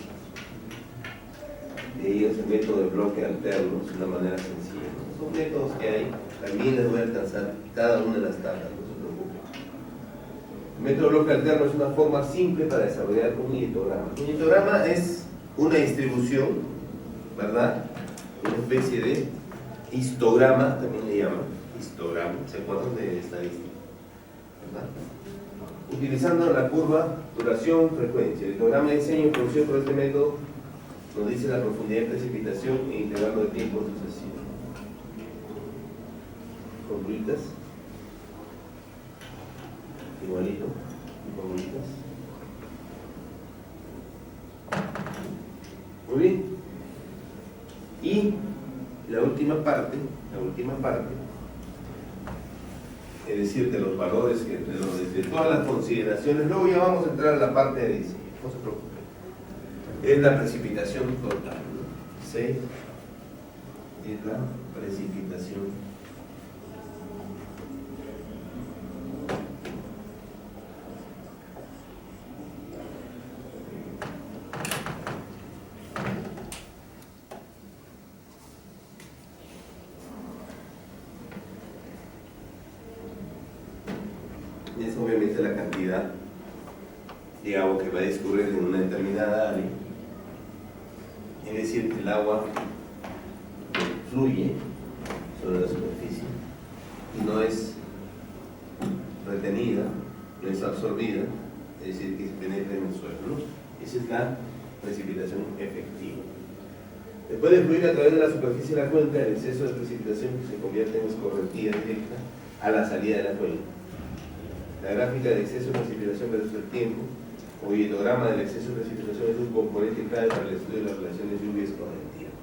y ahí es el método de bloque alterno, es una manera sencilla. Son métodos que hay, también les voy a alcanzar cada una de las tablas, no se preocupen. El método de bloque alterno es una forma simple para desarrollar un litograma. Un litograma es una distribución, ¿verdad? Una especie de histograma, también le llaman histograma, ¿se acuerdan de estadística? ¿Verdad? Utilizando la curva duración-frecuencia. El histograma de diseño producido por este método nos dice la profundidad de precipitación e intervalo de tiempo sucesivo. Con bolitas. Igualito. Con bolitas. Muy bien. Y la última parte, es decir, de los valores, de todas las consideraciones, luego ya vamos a entrar a la parte de diseño, no se preocupen. Es la precipitación total, ¿no? C es la precipitación. Es obviamente la cantidad de agua que va a discurrir en una determinada área. Es decir, que el agua fluye sobre la superficie y no es retenida, no es absorbida, es decir, que se penetra en el suelo, ¿no? Esa es la precipitación efectiva. Después de fluir a través de la superficie de la cuenca, el exceso de precipitación se convierte en escorrentía directa a la salida de la cuenca. La gráfica de exceso de precipitación versus el tiempo, o hidrograma del exceso de precipitación, es un componente clave para el estudio de las relaciones lluvias con el tiempo.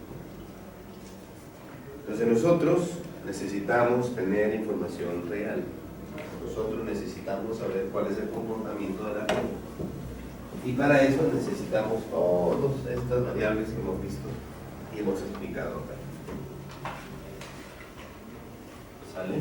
Entonces nosotros necesitamos tener información real. Nosotros necesitamos saber cuál es el comportamiento de la cuenca. Y para eso necesitamos todas estas variables que hemos visto y hemos explicado acá. ¿Sale?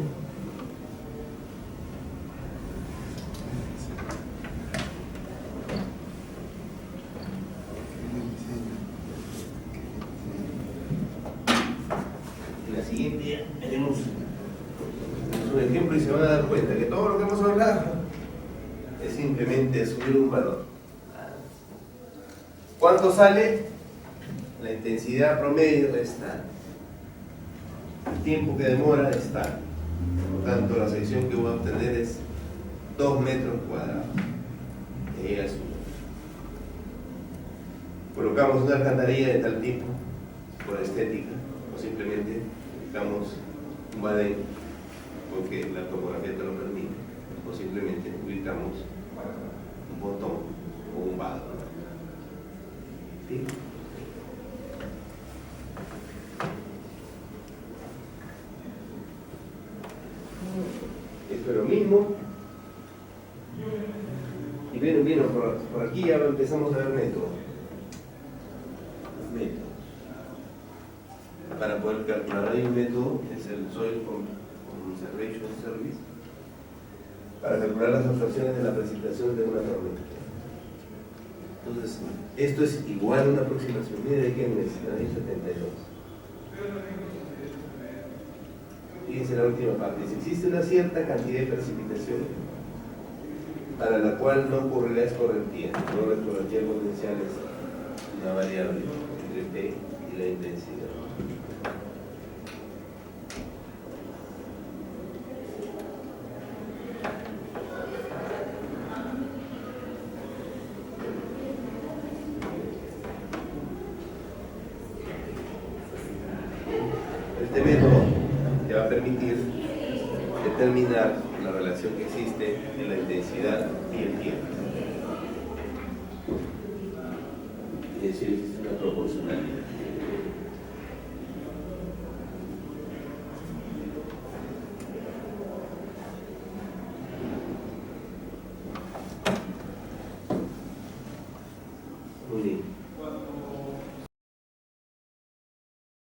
ejemplo y se van a dar cuenta que todo lo que hemos hablado es simplemente subir un valor. ¿Cuánto sale? La intensidad promedio está. El tiempo que demora está. Por lo tanto, la sección que voy a obtener es 2 metros cuadrados. Que llega a su. Colocamos una alcantarilla de tal tipo, por estética, o simplemente ubicamos un badén, porque la topografía te lo permite, o simplemente ubicamos un botón o un vado. ¿Sí? Esto es lo mismo. Y bien, por aquí ya empezamos a ver métodos. Para poder calcular, hay un método, es el Soil Conservation Service, para calcular las absorciones de la precipitación de una tormenta. Entonces, esto es igual a una aproximación. Mire de qué mes, el año 72. Fíjense la última parte. Si existe una cierta cantidad de precipitación para la cual no ocurrirá escorrentía, no la escorrentía potencial es una variable entre P y la intensidad. Este método te va a permitir determinar la relación que existe en la intensidad y el tiempo. Es decir, existe una proporcionalidad. Muy bien.